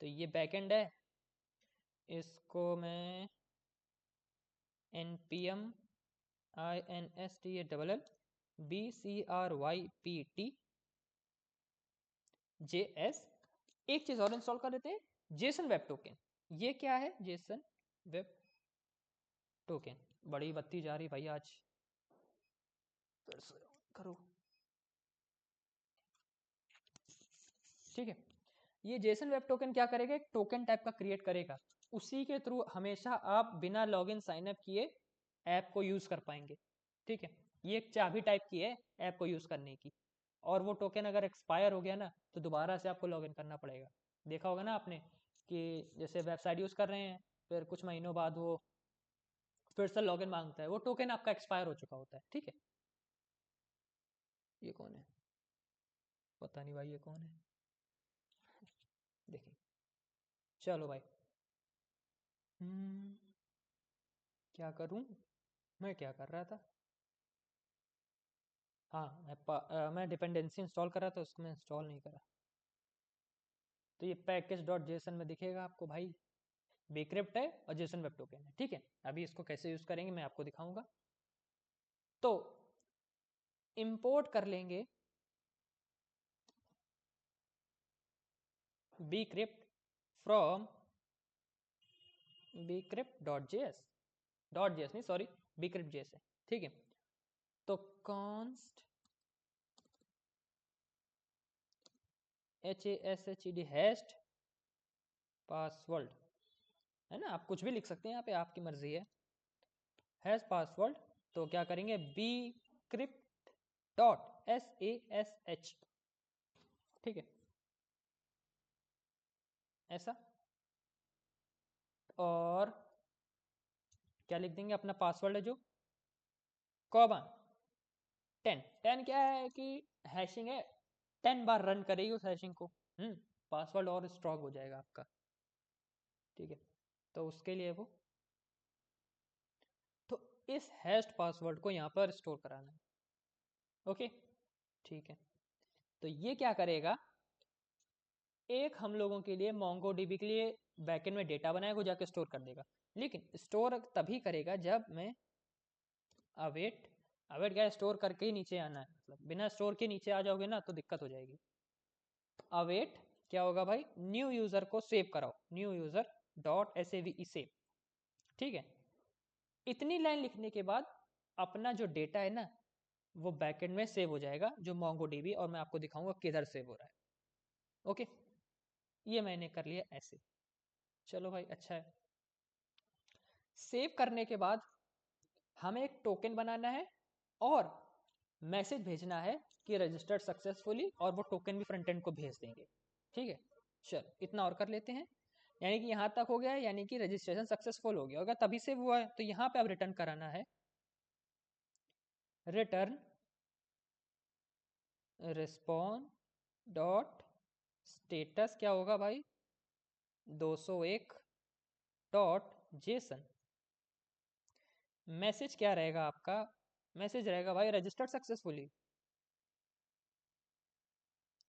तो ये बैकएंड है, इसको मैं npm install BCRYPT.js। एक चीज़ और इंस्टॉल कर देते हैं, जेसन वेब टोकन। ये क्या है, जेसन वेब टोकन। बड़ी बत्ती जा रही भाई आज, फिर से करो, ठीक है। ये जेसन वेब टोकन क्या करेगा, एक टोकन टाइप का क्रिएट करेगा। उसी के थ्रू हमेशा आप बिना लॉगिन साइन अप किए ऐप को यूज़ कर पाएंगे, ठीक है। ये एक चाबी टाइप की है ऐप को यूज़ करने की। और वो टोकन अगर एक्सपायर हो गया ना, तो दोबारा से आपको लॉगिन करना पड़ेगा। देखा होगा ना आपने कि जैसे वेबसाइट यूज़ कर रहे हैं, फिर कुछ महीनों बाद वो फिर से लॉगिन मांगता है, वो टोकन आपका एक्सपायर हो चुका होता है, ठीक है। ये कौन है, पता नहीं भाई ये कौन है, देखिए। चलो भाई, क्या करूं, मैं क्या कर रहा था, हाँ मैं डिपेंडेंसी इंस्टॉल कर रहा था, उसको मैं इंस्टॉल नहीं करा। तो ये पैकेज डॉट जेसन में दिखेगा आपको भाई, bcrypt है और जेसन वेब टोकन है, ठीक है। अभी इसको कैसे यूज़ करेंगे मैं आपको दिखाऊंगा। तो इंपोर्ट कर लेंगे bcrypt फ्रॉम bcrypt.js, नहीं सॉरी, bcrypt.js है, ठीक है। तो const hashed हैश्ड पासवर्ड, है ना। आप कुछ भी लिख सकते हैं यहाँ पे, आपकी मर्जी है, हैश पासवर्ड। तो क्या करेंगे, bcrypt.sash, ठीक है, ऐसा। और क्या लिख देंगे, अपना पासवर्ड है जो, कॉमा 10। 10 क्या है कि हैशिंग है, 10 बार रन करेगी उस हैशिंग को, पासवर्ड और स्ट्रॉन्ग हो जाएगा आपका, ठीक है। तो उसके लिए वो, तो इस हैश्ड पासवर्ड को यहाँ पर स्टोर कराना है, ओके, ठीक है। तो ये क्या करेगा, एक हम लोगों के लिए MongoDB के लिए बैकएंड में डेटा बनाएगा, वो जाके स्टोर कर देगा। लेकिन स्टोर तभी करेगा जब मैं अवेट, अवेट क्या है, स्टोर करके ही नीचे आना है, मतलब बिना स्टोर के नीचे आ जाओगे ना तो दिक्कत हो जाएगी। अवेट क्या होगा भाई, न्यू यूजर को सेव कराओ, new user dot save save, ठीक है। इतनी लाइन लिखने के बाद अपना जो डेटा है ना, वो बैकएंड में सेव हो जाएगा, जो MongoDB, और मैं आपको दिखाऊंगा किधर सेव हो रहा है, ओके। ये मैंने कर लिया ऐसे, चलो भाई अच्छा है। सेव करने के बाद हमें एक टोकन बनाना है और मैसेज भेजना है कि रजिस्टर्ड सक्सेसफुली, और वो टोकन भी फ्रंट एंड को भेज देंगे, ठीक है। चल इतना और कर लेते हैं, यानी कि यहाँ तक हो गया है, यानी कि रजिस्ट्रेशन सक्सेसफुल हो गया होगा, तभी से हुआ है। तो यहाँ पे अब रिटर्न कराना है, रिटर्न रिस्पॉन्ड डॉट स्टेटस, क्या होगा भाई, 201 डॉट जेसन। मैसेज क्या रहेगा आपका, मैसेज रहेगा भाई registered successfully,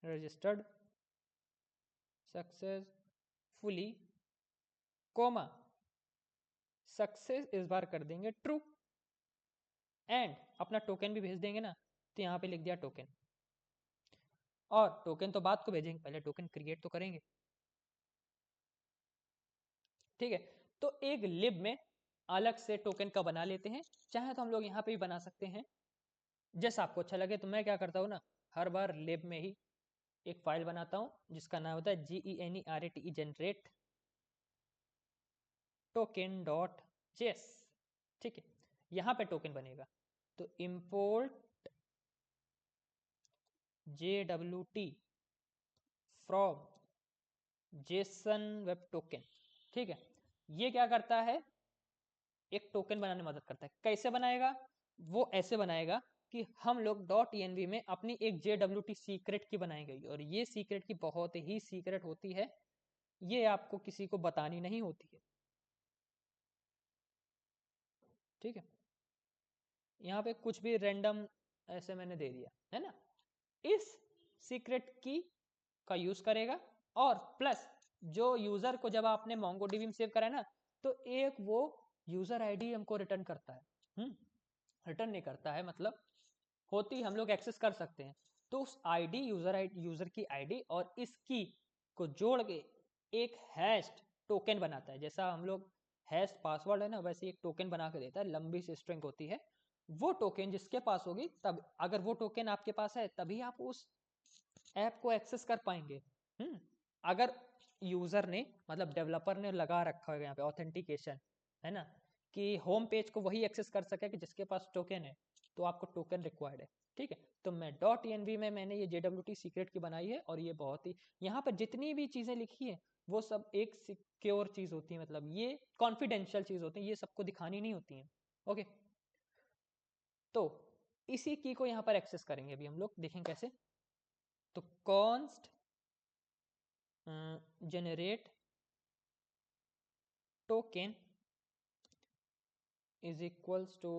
registered successfully, comma success इस बार कर देंगे ट्रू, एंड अपना टोकन भी भेज देंगे ना, तो यहाँ पे लिख दिया टोकन। और टोकन तो बाद को भेजेंगे, पहले टोकन क्रिएट तो करेंगे, ठीक है। तो एक लिब में अलग से टोकन का बना लेते हैं, चाहे तो हम लोग यहाँ पे भी बना सकते हैं, जैसा आपको अच्छा लगे। तो मैं क्या करता हूँ ना, हर बार लेब में ही एक फाइल बनाता हूँ जिसका नाम होता है GENERATE generate token dot JS. ठीक है, यहाँ पे टोकन बनेगा तो import JWT from Jason web token. ठीक है, ये क्या करता है, एक टोकन बनाने में मदद करता है। कैसे बनाएगा, वो ऐसे बनाएगा कि हम लोग .env में अपनी एक JWT सीक्रेट की बनाई गई, और ये सीक्रेट की बहुत ही सीक्रेट होती है, ये आपको किसी को बतानी नहीं होती है। ठीक है, यहाँ पे कुछ भी रैंडम ऐसे मैंने दे दिया है ना, इस सीक्रेट की का यूज करेगा, और प्लस जो यूजर को जब आपने MongoDB में सेव करा है ना, तो एक वो यूजर आईडी हमको रिटर्न करता है। रिटर्न नहीं करता है, मतलब होती हम लोग एक्सेस कर सकते हैं, तो उस आईडी यूजर की आईडी और इस की को जोड़ के एक हैश्ड टोकन बनाता है। जैसा हम लोग हैश पासवर्ड है ना, वैसे एक टोकन बना के देता है, लंबी सी स्ट्रिंग होती है। वो टोकन जिसके पास होगी, तब अगर वो टोकन आपके पास है तभी आप उस ऐप को एक्सेस कर पाएंगे। अगर यूजर ने, मतलब डेवलपर ने लगा रखा है यहाँ पे ऑथेंटिकेशन, है ना, कि होम पेज को वही एक्सेस कर सके कि जिसके पास टोकन है, तो आपको टोकन रिक्वायर्ड है। ठीक है, तो मैं .env में मैंने ये JWT सीक्रेट की बनाई है, और ये बहुत ही, यहाँ पर जितनी भी चीजें लिखी है वो सब एक सिक्योर चीज होती है, मतलब ये कॉन्फिडेंशियल चीज होती है, ये सबको दिखानी नहीं होती है। ओके, तो इसी की को यहाँ पर एक्सेस करेंगे अभी हम लोग, देखें कैसे। तो const generate token is equals to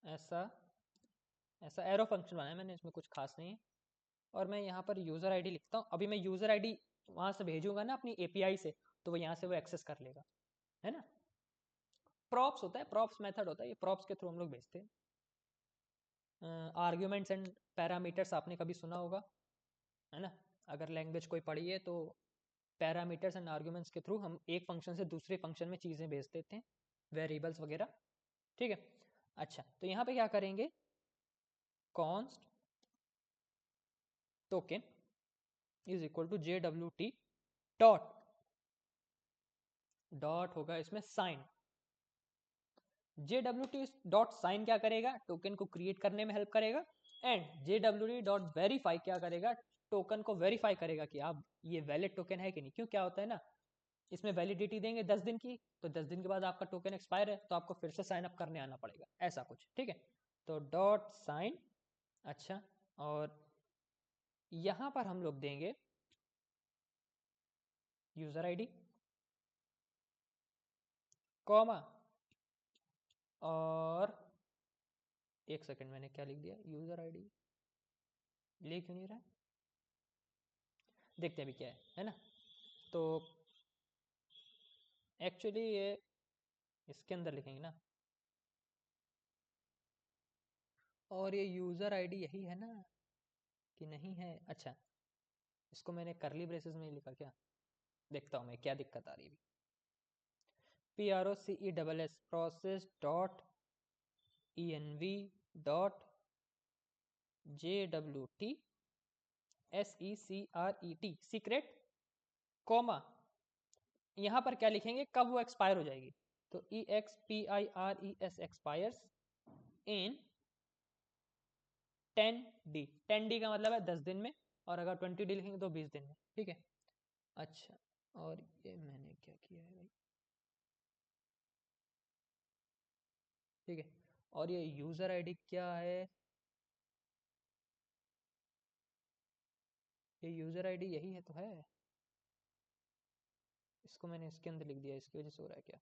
ऐसा ऐसा एरो फंक्शन बनाया मैंने, इसमें कुछ खास नहीं है, और मैं यहाँ पर यूज़र आईडी लिखता हूँ। अभी मैं यूज़र आईडी वहाँ से भेजूंगा ना अपनी एपीआई से, तो वो यहाँ से वो एक्सेस कर लेगा, है ना। प्रॉप्स होता है, प्रॉप्स मेथड होता है, ये प्रॉप्स के थ्रू हम लोग भेजते हैं। आर्ग्यूमेंट्स एंड पैरामीटर्स आपने कभी सुना होगा, है ना, अगर लैंग्वेज कोई पढ़ी है तो पैरामीटर्स एंड आर्ग्यूमेंट्स के थ्रू हम एक फंक्शन से दूसरे फंक्शन में चीज़ें भेज देते हैं, वेरिएबल्स वगैरह। ठीक है, अच्छा, तो यहाँ पे क्या करेंगे, const token is equal to JWT dot dot होगा इसमें साइन। JWT डॉट साइन क्या करेगा, टोकन को क्रिएट करने में हेल्प करेगा, एंड JWT डॉट वेरीफाई क्या करेगा, टोकन को वेरीफाई करेगा कि आप ये वैलिड टोकन है कि नहीं। क्यों, क्या होता है ना, इसमें वैलिडिटी देंगे 10 दिन की, तो 10 दिन के बाद आपका टोकन एक्सपायर है, तो आपको फिर से साइन अप करने आना पड़ेगा, ऐसा कुछ। ठीक है, तो डॉट साइन। अच्छा, और यहाँ पर हम लोग देंगे यूजर आईडी कॉमा, और एक सेकंड, मैंने क्या लिख दिया, यूजर आईडी ले क्यों नहीं रहा है, देखते हैं अभी क्या है ना। तो एक्चुअली ये इसके अंदर लिखेंगे ना, और ये यूजर आईडी यही है ना कि नहीं है। अच्छा, इसको मैंने करली ब्रेसेस में ही लिखा क्या, देखता हूँ मैं क्या दिक्कत आ रही है। PROCESS process dot ENV dot JWT SECRET secret comma, यहाँ पर क्या लिखेंगे, कब वो एक्सपायर हो जाएगी, तो EXPIRES expires in 10D। 10D का मतलब है 10 दिन में, और अगर 20D लिखेंगे तो 20 दिन में। ठीक है, अच्छा, और ये मैंने क्या किया है भाई, ठीक है, और ये यूजर आईडी क्या है, ये यूजर आईडी यही है तो है, इसको मैंने इसके अंदर लिख दिया, इसकी वजह से हो रहा है क्या,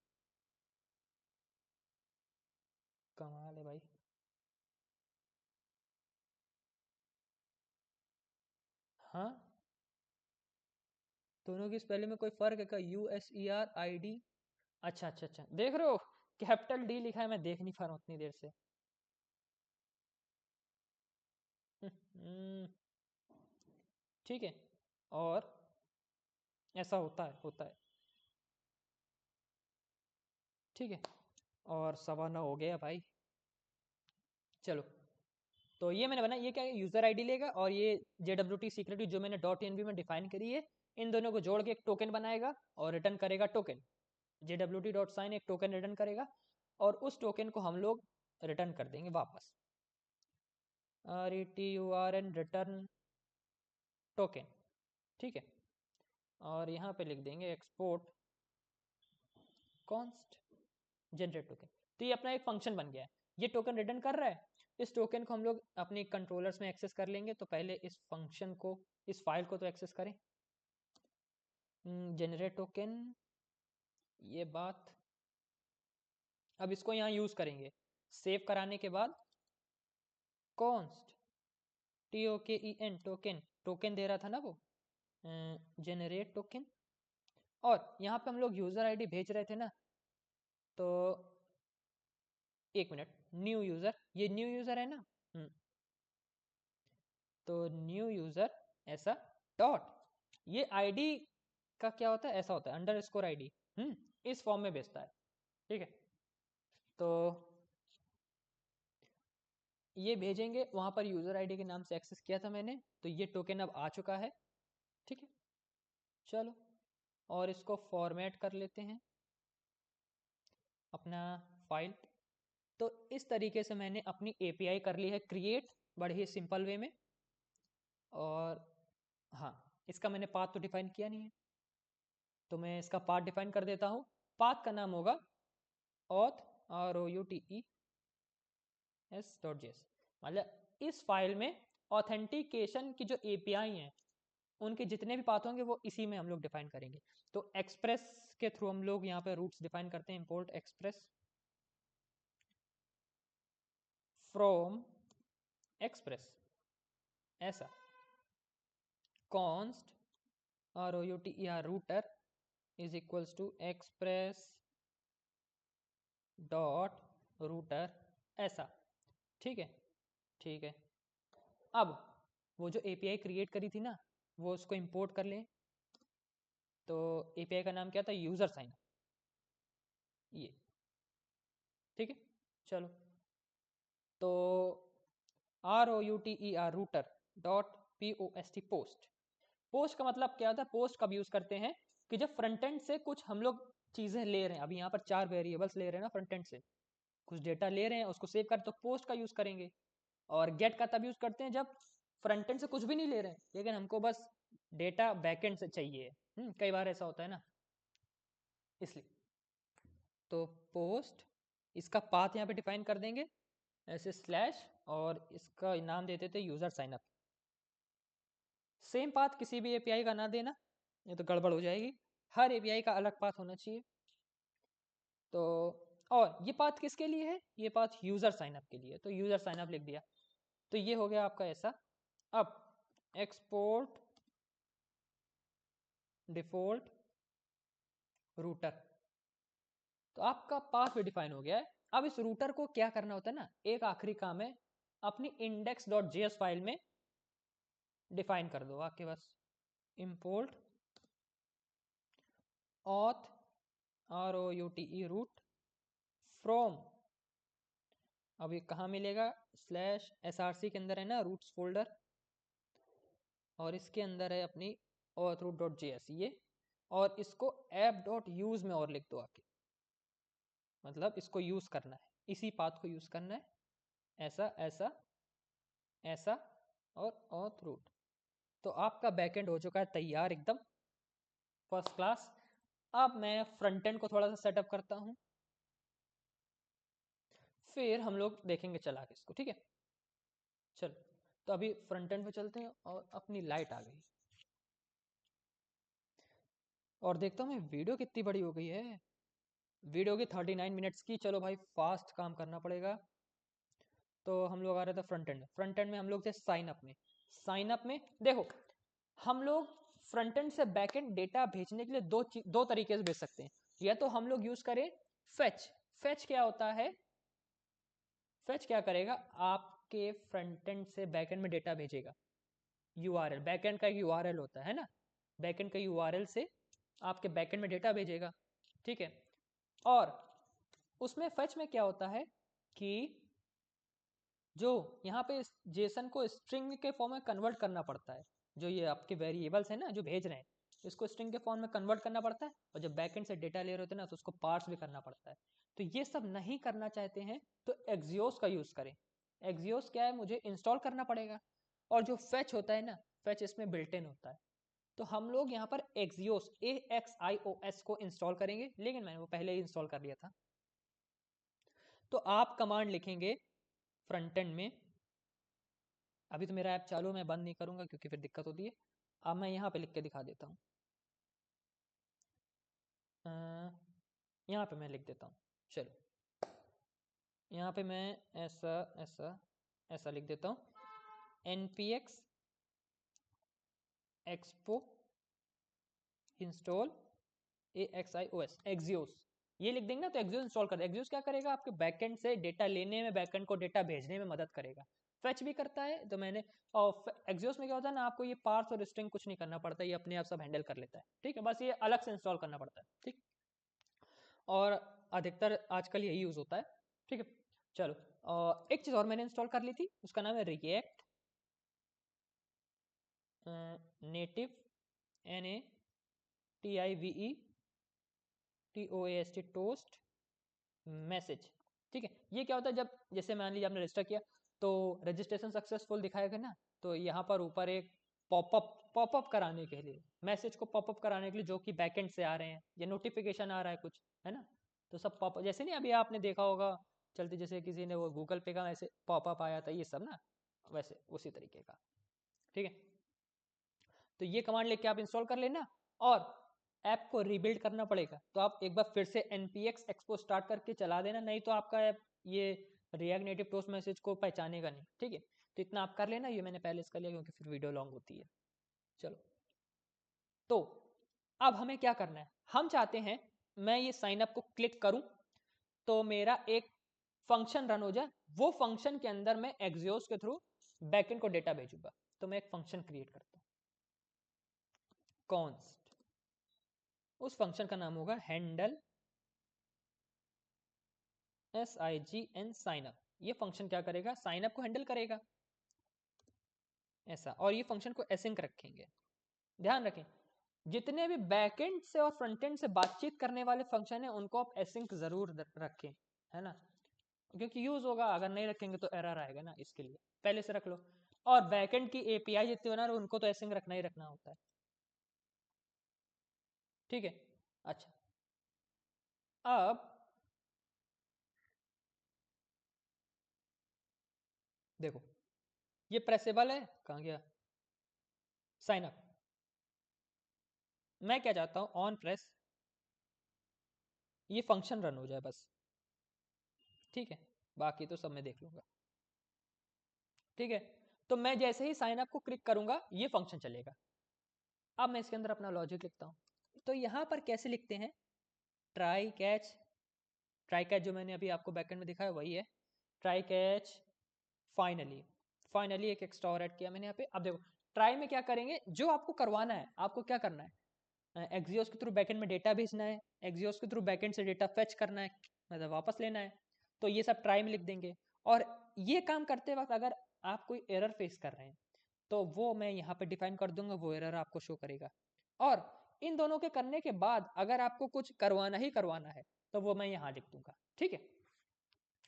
कमाल है भाई। हाँ, दोनों की स्पेलिंग में कोई फर्क है क्या, USERID। अच्छा अच्छा अच्छा, देख रहे हो, कैपिटल D लिखा है, मैं देख नहीं पा रहा हूँ उतनी देर से। हम्म, ठीक है, और ऐसा होता है। ठीक है, और 9:15 हो गया भाई, चलो तो ये मैंने बनाया, ये क्या है, यूज़र आईडी लेगा और ये JWT सीक्रेट जो मैंने .env में डिफाइन करी है, इन दोनों को जोड़ के एक टोकन बनाएगा और रिटर्न करेगा टोकन। JWT.sign एक टोकन रिटर्न करेगा और उस टोकन को हम लोग रिटर्न कर देंगे वापस। RETURN रिटर्न टोकन, ठीक है। और यहाँ पे लिख देंगे एक्सपोर्ट कॉन्स्ट जनरेट टोकन। तो ये अपना एक फंक्शन बन गया है, ये टोकन रिटर्न कर रहा है। इस टोकन को हम लोग अपने कंट्रोलर्स में एक्सेस कर लेंगे। तो पहले इस फंक्शन को, इस फाइल को तो एक्सेस करें, जनरेट टोकन, ये बात। अब इसको यहाँ यूज़ करेंगे। सेव कराने के बाद कॉन्स्ट TOKEN टोकन, टोकन दे रहा था ना वो, जनरेट टोकन। और यहाँ पे हम लोग यूज़र आईडी भेज रहे थे ना, तो एक मिनट, न्यू यूज़र, ये न्यू यूज़र है ना, तो न्यू यूज़र ऐसा डॉट, ये आईडी का क्या होता है, ऐसा होता है अंडरस्कोर आईडी, इस फॉर्म में भेजता है, ठीक है। तो ये भेजेंगे, वहाँ पर यूज़र आईडी के नाम से एक्सेस किया था मैंने, तो ये टोकन अब आ चुका है, ठीक है। चलो, और इसको फॉर्मेट कर लेते हैं अपना फाइल। तो इस तरीके से मैंने अपनी API कर ली है क्रिएट, बड़े ही सिंपल वे में। और हाँ, इसका मैंने पाथ तो डिफाइन किया नहीं है, तो मैं इसका पाथ डिफाइन कर देता हूँ। पाथ का नाम होगा auth ROUTES.js। मतलब इस फाइल में ऑथेंटिकेशन की जो API हैं, उनके जितने भी पाथ होंगे वो इसी में हम लोग डिफाइन करेंगे। तो एक्सप्रेस के थ्रू हम लोग यहाँ पे रूट्स डिफाइन करते हैं, इंपोर्ट एक्सप्रेस फ्रॉम एक्सप्रेस, ऐसा const router is equals to express dot router, ऐसा, ठीक है, ठीक है। अब वो जो API क्रिएट करी थी ना, वो उसको इंपोर्ट कर लें। तो API का नाम क्या था, यूज़र साइन, ये, ठीक है। चलो, तो ROUTER router dot POST post. Post का मतलब क्या होता है, पोस्ट कब यूज़ करते हैं कि जब फ्रंट एंड से कुछ हम लोग चीज़ें ले रहे हैं। अभी यहाँ पर 4 वेरिएबल्स ले रहे हैं ना, फ्रंट एंड से कुछ डेटा ले रहे हैं, उसको सेव कर, तो पोस्ट का यूज़ करेंगे। और गेट का तब यूज़ करते हैं जब फ्रंट एंड से कुछ भी नहीं ले रहे हैं, लेकिन हमको बस डेटा बैक एंड से चाहिए। कई बार ऐसा होता है ना, इसलिए। तो पोस्ट, इसका पाथ यहाँ पे डिफाइन कर देंगे ऐसे स्लैश, और इसका नाम देते थे यूज़र साइनअप। सेम पाथ किसी भी API का ना देना, ये तो गड़बड़ हो जाएगी। हर API का अलग पाथ होना चाहिए। तो और ये पाथ किसके लिए है, ये पाथ यूज़र साइनअप के लिए, तो यूज़र साइनअप लिख दिया। तो ये हो गया आपका ऐसा। अब एक्सपोर्ट डिफॉल्ट रूटर, तो आपका पाथ भी डिफाइन हो गया है। अब इस रूटर को क्या करना होता है ना, एक आखिरी काम है, अपनी index.js फाइल में डिफाइन कर दो आके बस, import auth ROUTE route from, अब ये कहाँ मिलेगा, /src के अंदर है ना रूट्स फोल्डर, और इसके अंदर है अपनी authroot.js ये, और इसको app.use में और लिख दो आके, मतलब इसको यूज़ करना है, इसी पाथ को यूज़ करना है, ऐसा ऐसा ऐसा और authroot। तो आपका बैकएंड हो चुका है तैयार एकदम फर्स्ट क्लास। अब मैं फ्रंट एंड को थोड़ा सा सेटअप करता हूँ, फिर हम लोग देखेंगे चला के इसको, ठीक है। चलो, तो अभी फ्रंट एंड पे चलते हैं, और अपनी लाइट आ गई, और देखता हूँ मैं वीडियो कितनी बड़ी हो गई है, वीडियो की 39 मिनट्स की। चलो भाई, फास्ट काम करना पड़ेगा। तो हम लोग आ रहे थे फ्रंट एंड, फ्रंट एंड में हम लोग थे साइन अप में। साइन अप में देखो, हम लोग फ्रंट एंड से बैक एंड डेटा भेजने के लिए दो तरीके से भेज सकते हैं। या तो हम लोग यूज करें फेच। फेच क्या होता है, फेच क्या करेगा, आपके फ्रंट एंड से बैक एंड में डेटा भेजेगा। URL, बैक एंड का एक URL होता है ना, बैक एंड का URL से आपके बैक एंड में डेटा भेजेगा, ठीक है। और उसमें फेच में क्या होता है कि जो यहाँ पे जेसन को स्ट्रिंग के फॉर्म में कन्वर्ट करना पड़ता है, जो ये आपके वेरिएबल्स हैं ना जो भेज रहे हैं, इसको स्ट्रिंग के फॉर्म में कन्वर्ट करना पड़ता है, और जब बैकएंड से डेटा ले रहे होते हैं ना तो उसको पार्स भी करना पड़ता है। तो ये सब नहीं करना चाहते हैं तो एक्सियोस का यूज़ करें। एक्सियोस क्या है, मुझे इंस्टॉल करना पड़ेगा, और जो फेच होता है ना, फेच इसमें बिल्ट इन होता है। तो हम लोग यहाँ पर एक्सियोस AXIOS को इंस्टॉल करेंगे, लेकिन मैंने वो पहले ही इंस्टॉल कर लिया था। तो आप कमांड लिखेंगे फ्रंट एंड में, अभी तो मेरा ऐप चालू, मैं बंद नहीं करूंगा क्योंकि फिर दिक्कत होती है। अब मैं यहाँ पे लिख के दिखा देता हूँ, यहाँ पे मैं लिख देता हूँ। चलो यहाँ पे मैं ऐसा ऐसा ऐसा लिख देता हूँ, npx expo install AXIOS Axios, ये लिख देंगे ना तो एक्सियोस इंस्टॉल कर दे। एक्सियोस क्या करेगा, आपके बैकएंड से डेटा लेने में, बैकएंड को डेटा भेजने में मदद करेगा, फेच भी करता है। तो मैंने, और एक्सियोस में क्या होता है ना, आपको ये पार्स और स्ट्रिंग कुछ नहीं करना पड़ता, ये अपने आप सब हैंडल कर लेता है, ठीक है, बस ये अलग से इंस्टॉल करना पड़ता है, ठीक। और अधिकतर आजकल यही यूज होता है, ठीक है। चलो, एक चीज और मैंने इंस्टॉल कर ली थी, उसका नाम है react native NATIVE toast message, ठीक है। ये क्या होता है, जब जैसे मान लीजिए आपने रजिस्टर किया तो रजिस्ट्रेशन सक्सेसफुल दिखाएगा ना, तो यहाँ पर ऊपर एक पॉपअप कराने के लिए, मैसेज को पॉपअप कराने के लिए, जो कि बैकएंड से आ रहे हैं, या नोटिफिकेशन आ रहा है कुछ, है ना, तो सब पॉप, जैसे नहीं अभी आपने देखा होगा चलते, जैसे किसी ने वो गूगल पे का ऐसे पॉपअप आया था, ये सब ना वैसे उसी तरीके का, ठीक है। तो ये कमांड लेके आप इंस्टॉल कर लेना, और ऐप को रीबिल्ड करना पड़ेगा, तो आप एक बार फिर से npx expo स्टार्ट करके चला देना, नहीं तो आपका ऐप ये रिएक्ट नेटिव टोस्ट मैसेज को पहचानेगा नहीं, ठीक है। तो इतना आप कर लेना, ये मैंने पहले इसका लिया क्योंकि फिर वीडियो लॉन्ग होती है। चलो, तो अब हमें क्या करना है, हम चाहते हैं मैं ये साइन अप को क्लिक करूं तो मेरा एक फंक्शन रन हो जाए, वो फंक्शन के अंदर मैं एक्सियोस के थ्रू बैकएंड को डेटा भेजूंगा। तो मैं एक फंक्शन क्रिएट करता हूं, कॉन्स्ट, उस फंक्शन का नाम होगा हैंडल SIGN साइनअप। ये फंक्शन क्या करेगा, साइनअप को हैंडल करेगा ऐसा, और ये फंक्शन को एसिंक रखेंगे। ध्यान रखें, जितने भी बैकएंड से और फ्रंट एंड से बातचीत करने वाले फंक्शन है उनको आप एसिंक जरूर रखें, है ना, क्योंकि यूज होगा, अगर नहीं रखेंगे तो एरर आएगा ना, इसके लिए पहले से रख लो। और बैकएंड की API जितने बना रहे उनको तो एसिंक रखना ही रखना होता है, ठीक है। अच्छा, अब देखो, ये प्रेसेबल है, कहाँ गया साइन अप, मैं क्या चाहता हूं, ऑन प्रेस, ये फंक्शन रन हो जाए बस, ठीक है, बाकी तो सब मैं देख लूंगा, ठीक है। तो मैं जैसे ही साइन अप को क्लिक करूंगा ये फंक्शन चलेगा। अब मैं इसके अंदर अपना लॉजिक लिखता हूं, तो यहां पर कैसे लिखते हैं, ट्राई कैच, ट्राई कैच जो मैंने अभी आपको बैकएंड में दिखाया वही है, ट्राई कैच फाइनली, फाइनली एक एक्स्ट्रा और ऐड किया मैंने यहाँ पे। अब देखो, ट्राई में क्या करेंगे, जो आपको करवाना है, आपको क्या करना है, एक्सियोस के थ्रू बैकएंड में डेटा भेजना है, एक्सियोस के थ्रू बैकएंड से डेटा फेच करना है, मतलब वापस लेना है, तो ये सब ट्राई में लिख देंगे। और ये काम करते वक्त अगर आप कोई एरर फेस कर रहे हैं तो वो मैं यहाँ पे डिफाइन कर दूंगा, वो एरर आपको शो करेगा। और इन दोनों के करने के बाद अगर आपको कुछ करवाना ही करवाना है तो वो मैं यहाँ लिख दूंगा, ठीक है।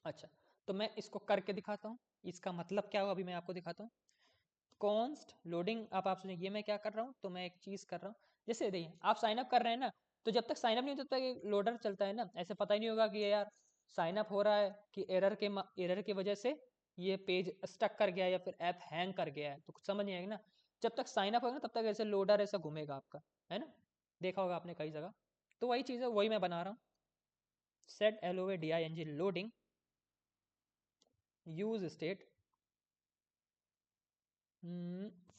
अच्छा, तो मैं इसको करके दिखाता हूँ, इसका मतलब क्या होगा अभी मैं आपको दिखाता हूँ। कॉन्स्ट लोडिंग, आप सुनिए, ये मैं क्या कर रहा हूँ, तो मैं एक चीज कर रहा हूँ, जैसे देखिए आप साइन अप कर रहे हैं ना, तो जब तक साइन अप नहीं होता तब तक लोडर चलता है ना, ऐसे पता ही नहीं होगा कि यार साइन अप हो रहा है कि एरर की वजह से ये पेज स्टक कर गया या फिर ऐप हैंग कर गया है, तो कुछ समझ नहीं आएगा ना। जब तक साइन अप होगा ना तब तक ऐसे लोडर ऐसा घूमेगा आपका, है ना, देखा होगा आपने कई जगह। तो वही चीज़ है, वही मैं बना रहा हूँ, set LOADING loading use state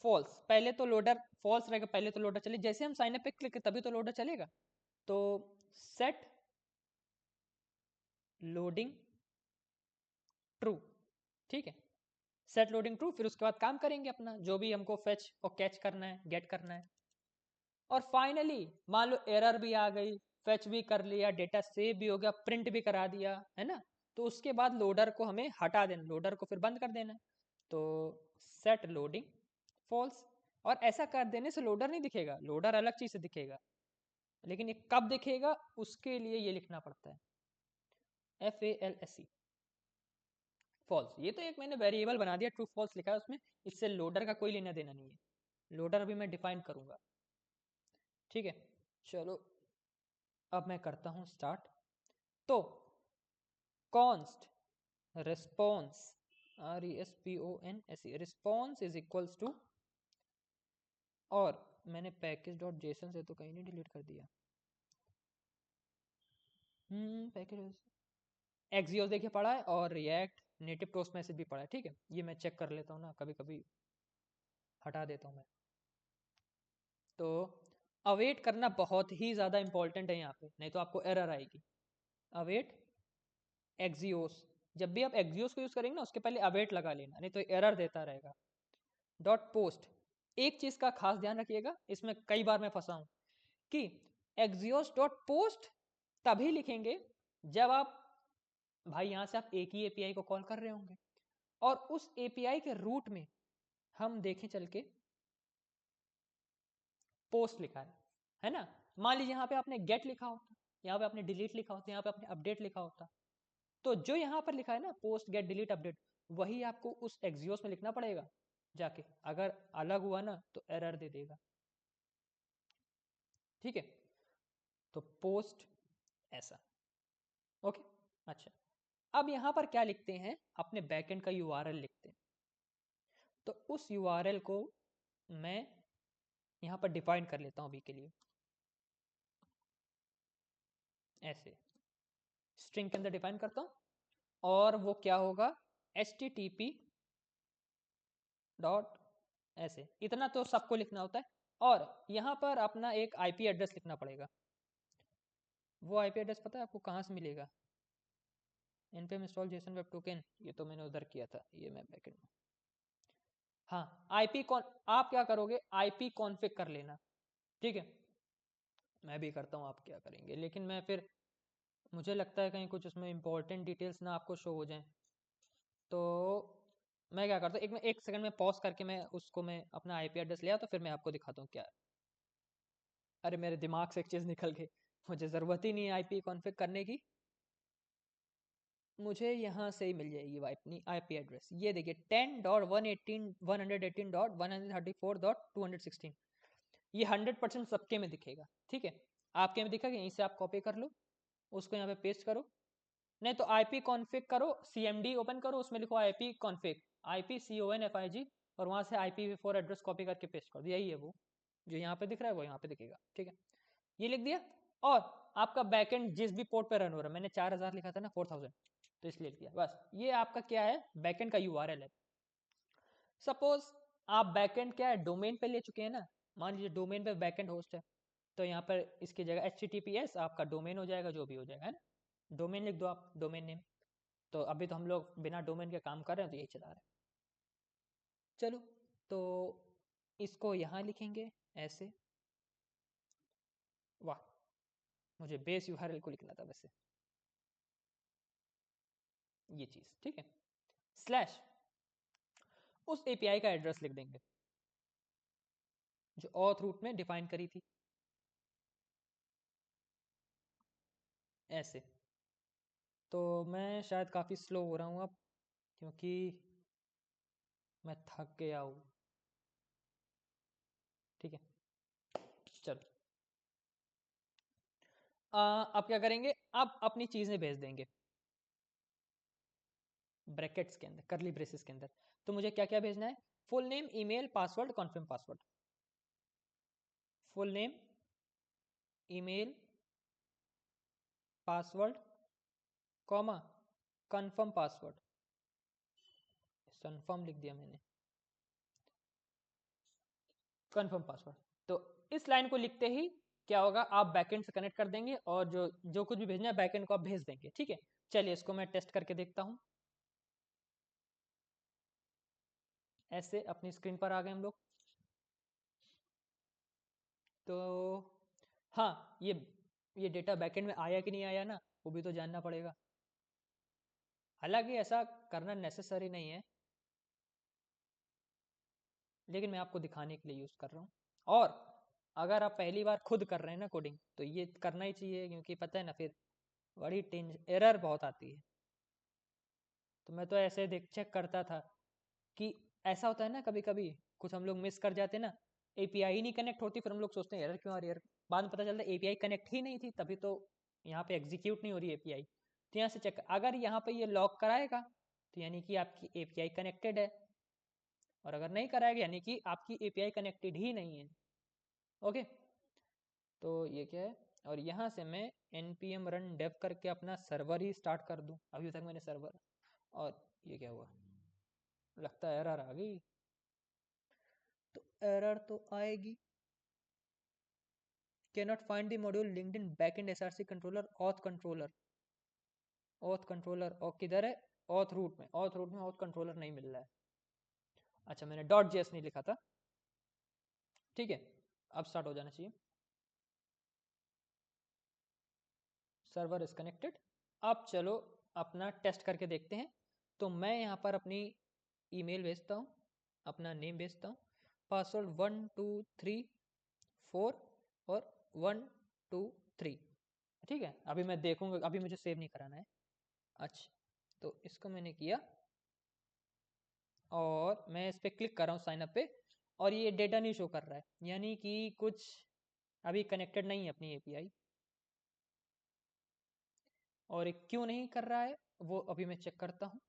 false, पहले तो लोडर फॉल्स रहेगा, पहले तो लोडर चले, जैसे हम साइन अप पे क्लिक तभी तो लोडर चलेगा। तो सेट लोडिंग ट्रू, ठीक है, सेट लोडिंग ट्रू, फिर उसके बाद काम करेंगे अपना जो भी हमको फेच और कैच करना है, गेट करना है। और फाइनली मान लो एरर भी आ गई, फेच भी कर लिया, डेटा सेव भी हो गया, प्रिंट भी करा दिया, है ना, तो उसके बाद लोडर को हमें हटा देना, लोडर को फिर बंद कर देना। तो सेट लोडिंग फॉल्स, और ऐसा कर देने से लोडर नहीं दिखेगा, लोडर अलग चीज से दिखेगा, लेकिन ये कब दिखेगा उसके लिए ये लिखना पड़ता है FALSE फॉल्स। ये तो एक मैंने वेरिएबल बना दिया, ट्रू फॉल्स लिखा है उसमें, इससे लोडर का कोई लेना देना नहीं है, लोडर अभी मैं डिफाइन करूंगा। ठीक है, चलो अब मैं करता हूं स्टार्ट। तो const response RESPONSE response is equals to, और मैंने पैकेज डॉट जेसन से तो कहीं नहीं डिलीट कर दिया, पैकेज एक्सियोस देखिए पढ़ा है, और रिएक्ट नेटिव टोस्ट मैसेज भी पढ़ा है। ठीक है, ये मैं चेक कर लेता हूँ ना, कभी कभी हटा देता हूँ मैं। तो अवेट करना बहुत ही ज़्यादा इंपॉर्टेंट है यहाँ पे, नहीं तो आपको एरर आएगी। अवेट एक्सियोस, जब भी आप एक्सियोस को यूज़ करेंगे ना उसके पहले अवेट लगा लेना, नहीं तो एरर देता रहेगा। डॉट पोस्ट, एक चीज़ का खास ध्यान रखिएगा, इसमें कई बार मैं फंसा हूँ कि एक्सियोस डॉट पोस्ट तभी लिखेंगे जब आप, भाई यहाँ से आप एक ही एपीआई को कॉल कर रहे होंगे, और उस एपीआई के रूट में हम देखें चल के पोस्ट लिखा है ना। मान लीजिए यहाँ पे आपने गेट लिखा होता, यहाँ पे आपने डिलीट लिखा होता, यहाँ पे आपने अपडेट लिखा होता, तो जो यहाँ पर लिखा है ना पोस्ट गेट डिलीट अपडेट, वही आपको उस एक्सियोस में लिखना पड़ेगा जाके, अगर अलग हुआ ना तो एरर दे देगा। ठीक है, तो पोस्ट ऐसा, ओके। अच्छा, अब यहाँ पर क्या लिखते हैं, अपने बैकएंड का यूआरएल लिखते हैं। तो उस यूआरएल को मैं यहाँ पर डिफाइन कर लेता हूँ अभी के लिए, ऐसे स्ट्रिंग के अंदर डिफाइन करता हूँ, और वो क्या होगा HTTP डॉट, ऐसे इतना तो सबको लिखना होता है, और यहाँ पर अपना एक IP एड्रेस लिखना पड़ेगा। वो IP एड्रेस पता है आपको कहाँ से मिलेगा, npm install json web token, ये तो मैंने उधर किया था, ये मैं बैकएंड में, हाँ IP कौन, आप क्या करोगे IP कॉन्फ़िग कर लेना। ठीक है, मैं भी करता हूँ, आप क्या करेंगे, लेकिन मैं फिर मुझे लगता है कहीं कुछ उसमें इंपॉर्टेंट डिटेल्स ना आपको शो हो जाएं, तो मैं क्या करता हूँ, एक सेकंड में पॉज करके मैं उसको, मैं अपना IP एड्रेस लिया तो फिर मैं आपको दिखाता हूँ क्या है। अरे मेरे दिमाग से एक चीज़ निकल गई, मुझे ज़रूरत ही नहीं है IP कॉन्फ़िग करने की, मुझे यहाँ से ही मिल जाएगी वो अपनी IP एड्रेस। ये देखिए 10.118.134.216, ये 100% सबके में दिखेगा। ठीक है, आपके में दिखेगा, यहीं से आप कॉपी कर लो, उसको यहाँ पे पेस्ट करो, नहीं तो IP कॉन्फ़िग करो, CMD ओपन करो, उसमें लिखो IP कॉन्फ़िग, IPCONFIG, और वहाँ से IPv4 एड्रेस कॉपी करके पेस्ट कर दो, यही है वो जो यहाँ पे दिख रहा है वो यहाँ पे दिखेगा। ठीक है, ये लिख दिया, और आपका बैकएंड जिस भी पोर्ट पे रन हो रहा है, मैंने 4000 लिखा था ना 4000, तो इसलिए लिख दिया बस। ये आपका क्या है, बैकएंड का यूआरएल है। सपोज आप बैकएंड क्या है डोमेन पे ले चुके हैं ना, मान लीजिए डोमेन पे बैकएंड होस्ट है, तो यहाँ पर इसकी जगह HTTPS आपका डोमेन हो जाएगा, जो भी हो जाएगा, है ना, डोमेन लिख दो आप, डोमेन नेम। तो अभी तो हम लोग बिना डोमेन के काम कर रहे हैं, तो यही चला रहे हैं। चलो, तो इसको यहाँ लिखेंगे ऐसे, वाह, मुझे बेस यूआरएल को लिखना था वैसे, ये चीज़। ठीक है, स्लैश उस एपीआई का एड्रेस लिख देंगे जो ऑथ रूट में डिफाइन करी थी, ऐसे। तो मैं शायद काफ़ी स्लो हो रहा हूँ अब, क्योंकि मैं थक गया हूँ। ठीक है, चलो अब क्या करेंगे, अब अपनी चीज़ें भेज देंगे ब्रैकेट्स के अंदर, करली ब्रेसेस के अंदर। तो मुझे क्या क्या भेजना है, full name, email, password, confirm password, full name, email, password, comma, confirm password, confirm लिख दिया मैंने, कन्फर्म पासवर्ड। तो इस लाइन को लिखते ही क्या होगा, आप बैकएंड से कनेक्ट कर देंगे, और जो जो कुछ भी भेजना है बैकएंड को आप भेज देंगे। ठीक है, चलिए इसको मैं टेस्ट करके देखता हूँ। ऐसे अपनी स्क्रीन पर आ गए हम लोग। तो हाँ, ये डेटा बैकएंड में आया कि नहीं आया ना, वो भी तो जानना पड़ेगा। हालांकि ऐसा करना नेसेसरी नहीं है, लेकिन मैं आपको दिखाने के लिए यूज़ कर रहा हूँ। और अगर आप पहली बार खुद कर रहे हैं ना कोडिंग, तो ये करना ही चाहिए, क्योंकि पता है ना फिर बड़ी एरर बहुत आती है। तो मैं तो ऐसे देख चेक करता था कि ऐसा होता है ना, कभी कभी कुछ हम लोग मिस कर जाते हैं ना, एपीआई ही नहीं कनेक्ट होती, फिर हम लोग सोचते हैं एरर क्यों आ रही है। बाद में पता चलता है एपीआई कनेक्ट ही नहीं थी, तभी तो यहाँ पे एग्जीक्यूट नहीं हो रही एपीआई। तो यहाँ से चेक, अगर यहाँ पे ये लॉक कराएगा तो यानी कि आपकी एपीआई कनेक्टेड है, और अगर नहीं कराएगा यानी कि आपकी एपीआई कनेक्टेड ही नहीं है। ओके, तो ये क्या है, और यहाँ से मैं npm run dev करके अपना सर्वर ही स्टार्ट कर दूँ। अभी तक मैंने सर्वर, और ये क्या हुआ, लगता है एरर आ गई। तो एरर तो आएगी, cannot find the module linked in backend src controller auth controller। और किधर है, auth root में, auth controller नहीं मिल रहा है। अच्छा, मैंने .js नहीं लिखा था, ठीक है। अब स्टार्ट हो जाना चाहिए। Server is connected. अब चलो अपना टेस्ट करके देखते हैं। तो मैं यहाँ पर अपनी ईमेल भेजता हूँ, अपना नेम भेजता हूँ, पासवर्ड 1234 और 123, ठीक है। अभी मैं देखूंगा, अभी मुझे सेव नहीं कराना है। अच्छा, तो इसको मैंने किया और मैं इस पर क्लिक कर रहा हूँ साइन अप पे, और ये डेटा नहीं शो कर रहा है, यानी कि कुछ अभी कनेक्टेड नहीं है अपनी एपीआई। और ये क्यों नहीं कर रहा है वो अभी मैं चेक करता हूँ।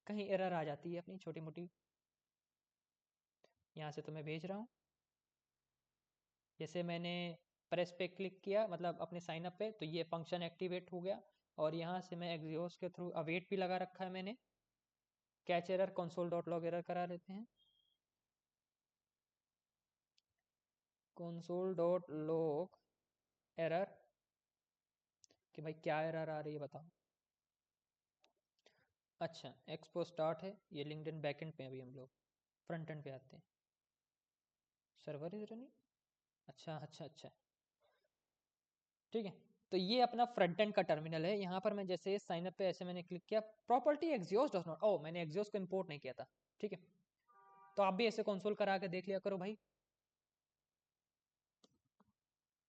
कहीं एरर आ जाती है अपनी छोटी मोटी। यहाँ से तो मैं भेज रहा हूँ, जैसे मैंने प्रेस पे क्लिक किया, मतलब अपने साइन अप पे, तो ये फंक्शन एक्टिवेट हो गया। और यहाँ से मैं एग्जियोस के थ्रू अवेट भी लगा रखा है मैंने। Catch error console dot log error करा लेते हैं, कंसोल डॉट लॉग एरर, कि भाई क्या एरर आ रही है बताओ। अच्छा, एक्सपो स्टार्ट है, ये लिंक्डइन बैकएंड पे अभी हम लोग फ्रंट एंड पे आते हैं। सर्वर इज रनिंग, अच्छा अच्छा अच्छा, ठीक है। तो ये अपना फ्रंट एंड का टर्मिनल है। यहाँ पर मैं जैसे साइन अप पे ऐसे मैंने क्लिक किया, प्रॉपर्टी एक्सियोस डॉट नॉट, ओ मैंने एक्सियोस को इंपोर्ट नहीं किया था, ठीक है। तो आप भी ऐसे कंसोल करा के देख लिया करो भाई,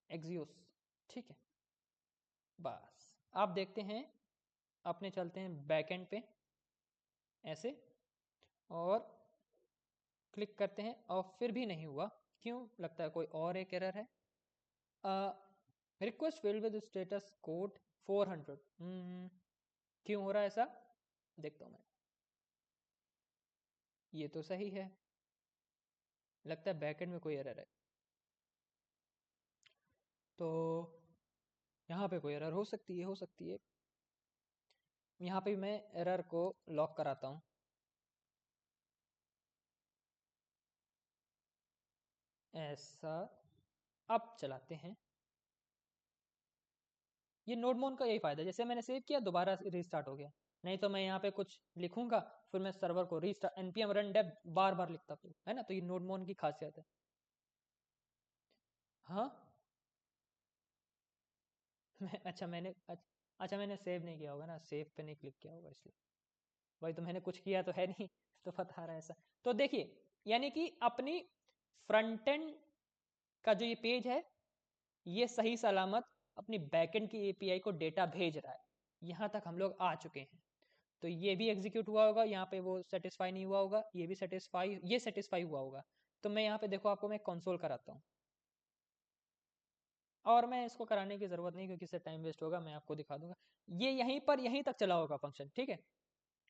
एक्सियोस, ठीक है। बस आप देखते हैं, अपने चलते हैं बैकएंड पे ऐसे, और क्लिक करते हैं, और फिर भी नहीं हुआ। क्यों, लगता है कोई और एक एरर है। Request field with status code 400। क्यों हो रहा है ऐसा, देखता हूँ मैं। ये तो सही है, लगता है बैकएंड में कोई एरर है। तो यहाँ पे कोई एरर हो सकती है, हो सकती है। यहाँ पे मैं एरर को लॉक कराता हूँ, ऐसा। अब चलाते हैं। ये नोडमोन का यही फायदा है, जैसे मैंने सेव किया दोबारा रीस्टार्ट हो गया। नहीं तो मैं यहाँ पे कुछ लिखूंगा, फिर मैं सर्वर को रीस्टार्ट npm run dev बार बार लिखता हूँ, है ना। तो ये नोडमोन की खासियत है। हाँ अच्छा मैंने अच्छा मैंने सेव नहीं किया होगा ना, सेव पे नहीं क्लिक किया होगा इसलिए। भाई तो मैंने कुछ किया तो है नहीं तो बता रहा है ऐसा। तो देखिए, यानी कि अपनी फ्रंट एंड का जो ये पेज है, ये सही सलामत अपनी बैकएंड की एपीआई को डेटा भेज रहा है। यहाँ तक हम लोग आ चुके हैं। तो ये भी एग्जीक्यूट हुआ होगा, यहाँ पे वो सेटिस्फाई नहीं हुआ होगा, ये भी सेटिस्फाई, ये सेटिस्फाई हुआ होगा। तो मैं यहाँ पे देखो आपको मैं कंसोल कराता हूँ, और मैं इसको कराने की ज़रूरत नहीं, क्योंकि इससे टाइम वेस्ट होगा, मैं आपको दिखा दूंगा। ये यहीं पर यहीं तक चला होगा फंक्शन, ठीक है,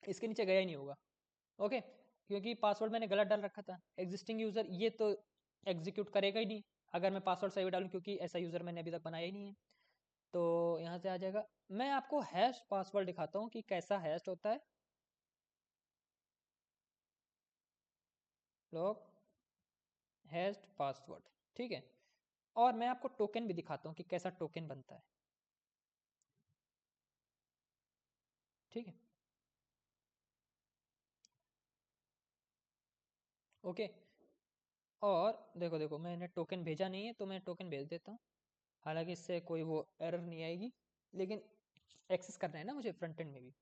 इसके नीचे गया ही नहीं होगा। ओके, क्योंकि पासवर्ड मैंने गलत डाल रखा था। एग्जिस्टिंग यूज़र ये तो एग्जीक्यूट करेगा ही नहीं अगर मैं पासवर्ड सही डालूँ, क्योंकि ऐसा यूज़र मैंने अभी तक बनाया ही नहीं है। तो यहाँ से आ जाएगा। मैं आपको हैश पासवर्ड दिखाता हूँ कि कैसा हैश होता है। लॉग हैश्ड पासवर्ड, ठीक है। और मैं आपको टोकन भी दिखाता हूँ कि कैसा टोकन बनता है, ठीक है। ओके, और देखो देखो मैंने टोकन भेजा नहीं है, तो मैं टोकन भेज देता हूँ। हालांकि इससे कोई वो एरर नहीं आएगी, लेकिन एक्सेस करना है ना मुझे फ्रंट एंड में भी।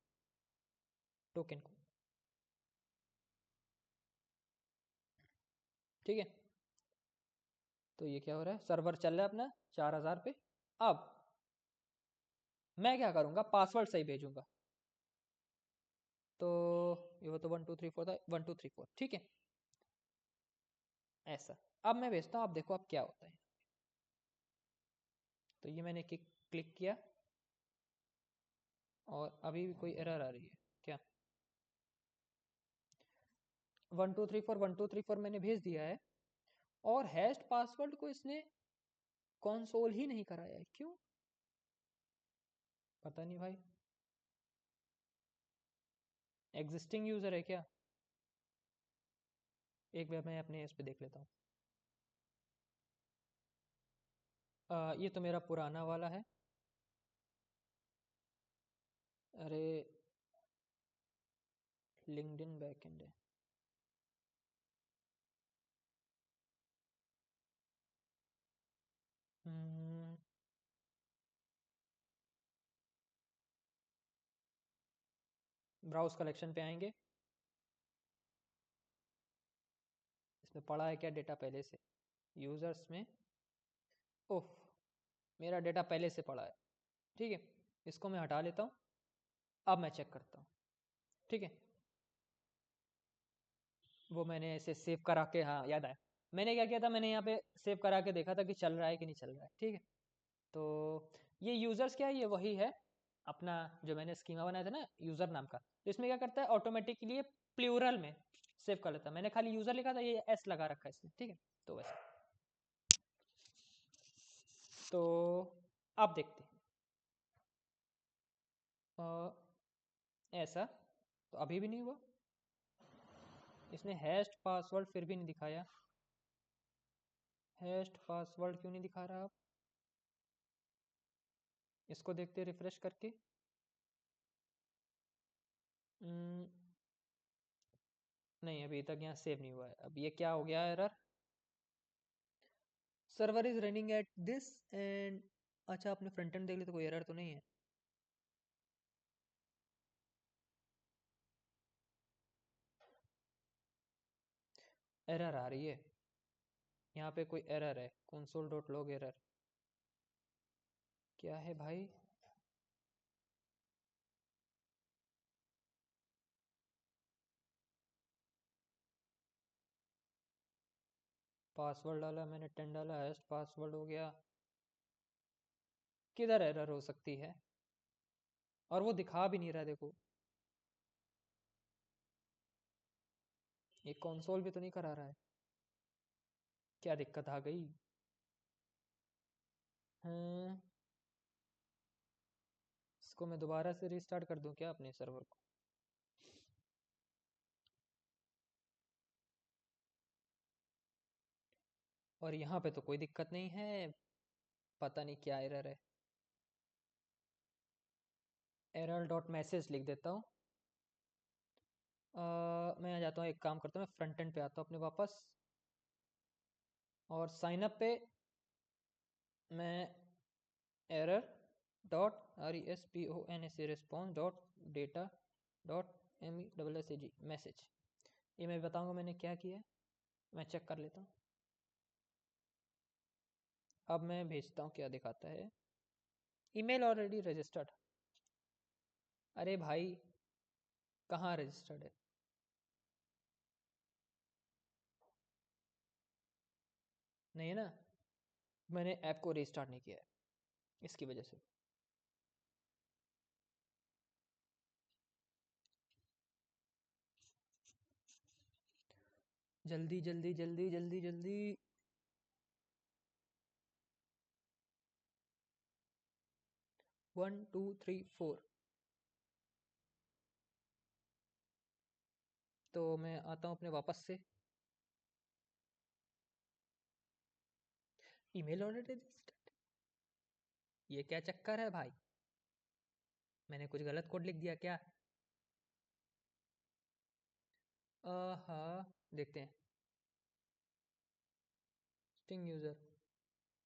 टोकन को। ठीक है, तो ये क्या हो रहा है, सर्वर चल रहा है अपना 4000 पे। अब मैं क्या करूँगा, पासवर्ड सही भेजूंगा। तो ये तो 1 2 3 4 था, 1 2 3 4, ठीक है ऐसा। अब मैं भेजता हूँ, अब देखो अब क्या होता है। तो ये मैंने क्लिक किया और अभी भी कोई एरर आ रही है क्या। 1 2 3 4 मैंने भेज दिया है और हैश्ड पासवर्ड को इसने कंसोल ही नहीं कराया है, क्यों पता नहीं भाई। एग्जिस्टिंग यूजर है क्या, एक बार मैं अपने इस पे देख लेता हूँ। ये तो मेरा पुराना वाला है। अरे लिंक्डइन बैकएंड है। ब्राउज कलेक्शन पे आएंगे, इसमें पड़ा है क्या डेटा पहले से यूजर्स में। ओह, मेरा डेटा पहले से पड़ा है। ठीक है, इसको मैं हटा लेता हूँ। अब मैं चेक करता हूँ। ठीक है, वो मैंने ऐसे सेव करा के, हाँ याद आया, मैंने क्या किया था, मैंने यहाँ पे सेव करा के देखा था कि चल रहा है कि नहीं चल रहा है। ठीक है, तो ये यूजर्स क्या है, ये वही है अपना जो मैंने स्कीमा बनाया था ना यूजर नाम का। तो इसमें क्या करता है, ऑटोमेटिकली प्लूरल में सेव कर लेता है। मैंने खाली यूजर लिखा था, ये एस लगा रखा है इसमें। ठीक है, तो वैसे तो आप देखते हैं ऐसा। तो अभी भी नहीं हुआ, इसने हैश्ड पासवर्ड फिर भी नहीं दिखाया। हैश्ड पासवर्ड क्यों नहीं दिखा रहा आप, इसको देखते रिफ्रेश करके। हम्म, नहीं अभी तक यहाँ सेव नहीं हुआ है। अब ये क्या हो गया error, server is running at this and. अच्छा आपने फ्रंट एंड देख लिया तो कोई एरर तो नहीं है। एरर आ रही है यहाँ पे, कोई एरर है, console डॉट लॉग एरर। क्या है भाई, पासवर्ड डाला मैंने 10 डाला, हैश पासवर्ड हो गया, किधर एरर हो सकती है। और वो दिखा भी नहीं रहा, देखो ये कंसोल भी तो नहीं करा रहा है, क्या दिक्कत आ गई। हम्म, इसको मैं दोबारा से रिस्टार्ट कर दूं क्या अपने सर्वर को। और यहाँ पे तो कोई दिक्कत नहीं है, पता नहीं क्या एरर है। एरर डॉट मैसेज लिख देता हूँ। मैं आ जाता हूँ, एक काम करता हूँ, मैं फ्रंट एंड पे आता हूँ अपने वापस। और साइन अप पे मैं error dot R E S P O N S response dot data dot M E double S A G message, ये मैं बताऊँगा मैंने क्या किया है। मैं चेक कर लेता हूँ। अब मैं भेजता हूँ, क्या दिखाता है, ईमेल ऑलरेडी रजिस्टर्ड। अरे भाई कहाँ रजिस्टर्ड है, नहीं है ना, मैंने ऐप को रिस्टार्ट नहीं किया है इसकी वजह से। जल्दी जल्दी जल्दी जल्दी जल्दी। 1 2 3 4। तो मैं आता हूँ अपने वापस से। ईमेल ऑलरेडी रजिस्टर्ड, ये क्या चक्कर है भाई, मैंने कुछ गलत कोड लिख दिया क्या। हाँ देखते हैं, स्टिंग यूजर,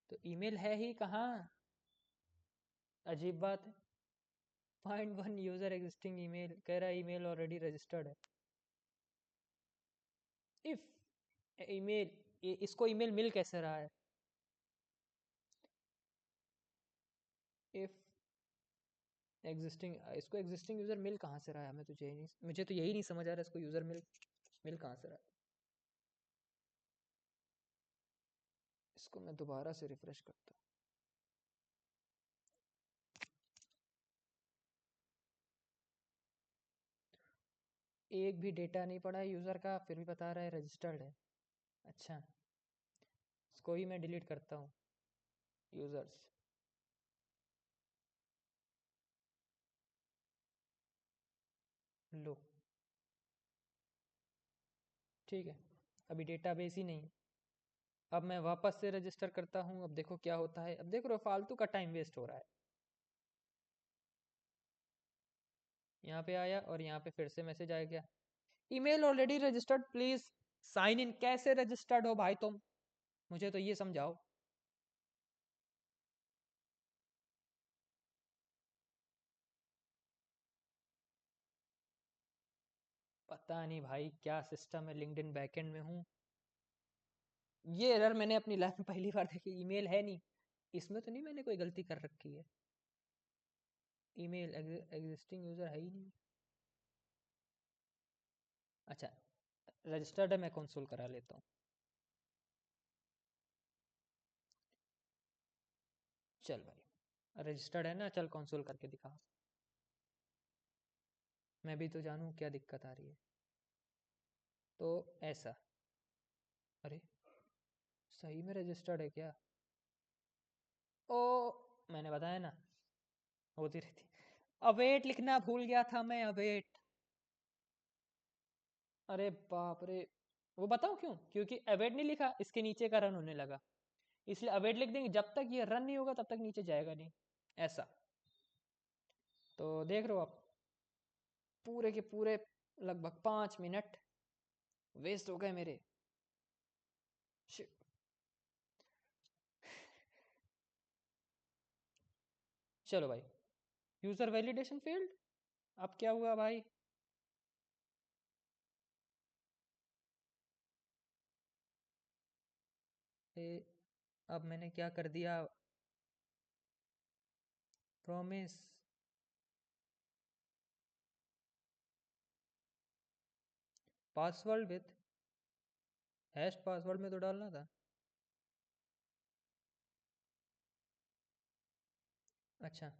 तो ईमेल है ही कहाँ, अजीब बात है। Find one user existing email, कह रहा है ईमेल ऑलरेडी रजिस्टर्ड है। इफ ईमेल, इसको ईमेल मिल कैसे रहा है? इफ एग्जिस्टिंग, इसको एग्जिस्टिंग यूजर मिल कहाँ से रहा है? मुझे तो यही नहीं समझ आ रहा है, इसको यूजर मिल मिल कहाँ से रहा है। इसको मैं दोबारा से रिफ्रेश करता हूँ। एक भी डेटा नहीं पड़ा है यूजर का, फिर भी बता रहा है रजिस्टर्ड है। अच्छा, इसको ही मैं डिलीट करता हूँ, यूजर्स। लो, ठीक है, अभी डेटाबेस ही नहीं है। अब मैं वापस से रजिस्टर करता हूँ, अब देखो क्या होता है। अब देख रहे हो फालतू का टाइम वेस्ट हो रहा है। यहाँ पे आया और यहाँ पे फिर से मैसेज आया, क्या? Email already registered, please sign in. कैसे रजिस्टर्ड हो भाई तुम? मुझे तो ये समझाओ। पता नहीं भाई क्या सिस्टम है, लिंक्डइन बैकएंड में हूँ। ये एरर मैंने अपनी लाइफ में पहली बार देखी। ईमेल है नहीं इसमें, तो नहीं मैंने कोई गलती कर रखी है? ईमेल एग्जिस्टिंग यूजर है ही नहीं। अच्छा, रजिस्टर्ड है, मैं कंसोल करा लेता हूँ। चल भाई, रजिस्टर्ड है ना, चल कंसोल करके दिखा। मैं भी तो जानूँ क्या दिक्कत आ रही है। तो ऐसा, अरे सही में रजिस्टर्ड है क्या? ओ, मैंने बताया ना, होती रहती। अवेट लिखना भूल गया था मैं, अवेट। अरे बाप रे, वो बताऊं क्यों? क्योंकि अवेट नहीं लिखा, इसके नीचे का रन होने लगा, इसलिए अवेट लिख देंगे। जब तक ये रन नहीं होगा तब तक नीचे जाएगा नहीं, ऐसा। तो देख रहे हो आप, पूरे के पूरे लगभग 5 मिनट वेस्ट हो गए मेरे। Shit. चलो भाई, यूजर वैलिडेशन फेल्ड। अब क्या हुआ भाई? ए, अब मैंने क्या कर दिया? Promise. Password with hash password में तो डालना था। अच्छा।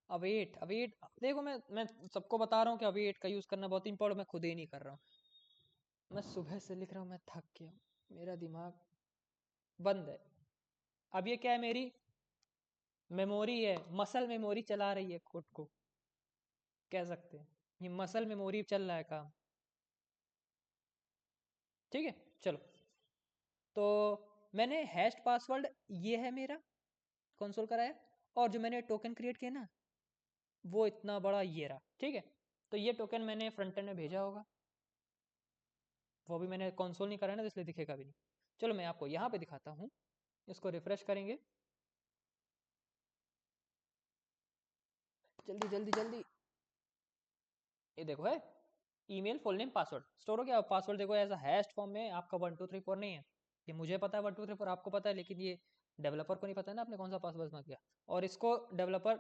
अवेट अवेट, देखो मैं सबको बता रहा हूँ कि अवेट का यूज करना बहुत इंपॉर्टेंट, मैं खुद ही नहीं कर रहा हूँ। मैं सुबह से लिख रहा हूँ, मैं थक गया हूँ, मेरा दिमाग बंद है। अब ये क्या है? मेरी मेमोरी है, मसल मेमोरी चला रही है कोड को, कह सकते हैं ये मसल मेमोरी चल रहा है काम। ठीक है, चलो। तो मैंने हैश पासवर्ड, ये है मेरा, कंसोल कराया। और जो मैंने टोकन क्रिएट किया ना, वो इतना बड़ा ये रहा। ठीक है, तो ये टोकन मैंने फ्रंट एंड में भेजा होगा, वो भी मैंने कंसोल नहीं करा ना, तो इसलिए दिखेगा भी नहीं। चलो मैं आपको यहाँ पे दिखाता हूँ, इसको रिफ्रेश करेंगे। जल्दी जल्दी जल्दी, ये देखो है, email full name password store हो गया। पासवर्ड देखो ऐसा हैश फॉर्म में, आपका 1234 नहीं है। ये मुझे पता है 1234 आपको पता है, लेकिन ये डेवलपर को नहीं पता है ना आपने कौन सा पासवर्ड इस्तेमाल किया। और इसको डेवलपर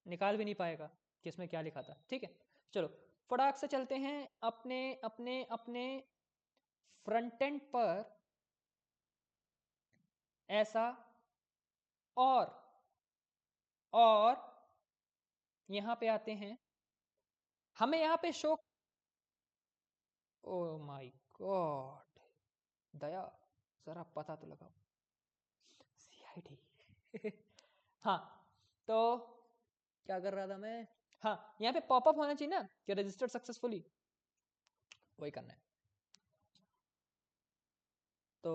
निकाल भी नहीं पाएगा कि इसमें क्या लिखा था। ठीक है, चलो फटाक से चलते हैं अपने अपने अपने फ्रंट एंड पर। ऐसा, और और यहाँ पे आते हैं, हमें यहाँ पे शो, ओ माय गॉड, दया, जरा पता तो लगाओ। सीआईडी। हाँ, तो क्या कर रहा था मैं? हाँ, यहाँ पे पॉपअप होना चाहिए ना कि रजिस्टर्ड सक्सेसफुली, वही करना है। तो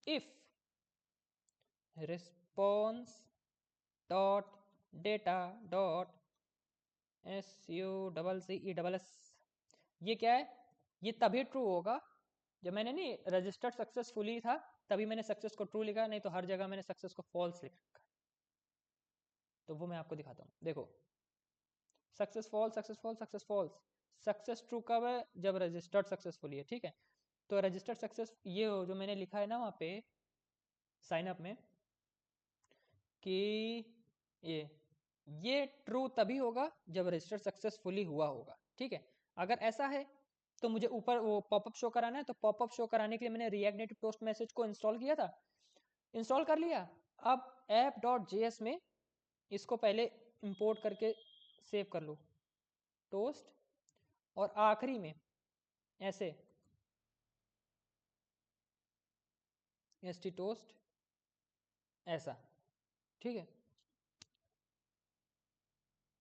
if response dot data dot SUCCESS, ये क्या है? ये तभी ट्रू होगा जब मैंने नहीं रजिस्टर्ड सक्सेसफुली था, तभी मैंने सक्सेस को ट्रू लिखा, नहीं तो हर जगह मैंने सक्सेस को फॉल्स लिखा। तो वो मैं आपको दिखाता हूँ। देखो, success false, success false, success false. Success true कब है? जब रजिस्टर्ड सक्सेसफुली है, ठीक है। तो रजिस्टर्ड सक्सेस ये हो जो मैंने लिखा है ना वहाँ पे साइन अप में कि ये ये ट्रू तभी होगा जब रजिस्टर सक्सेसफुली हुआ होगा, ठीक है। अगर ऐसा है तो मुझे ऊपर वो पॉपअप शो कराना है, तो पॉपअप शो कराने के लिए मैंने रिएक्ट नेटिव टोस्ट मैसेज को इंस्टॉल किया था, इंस्टॉल कर लिया। अब app.js में इसको पहले इंपोर्ट करके सेव कर लो, टोस्ट, और आखिरी में ऐसे st-toast ऐसा, ठीक है,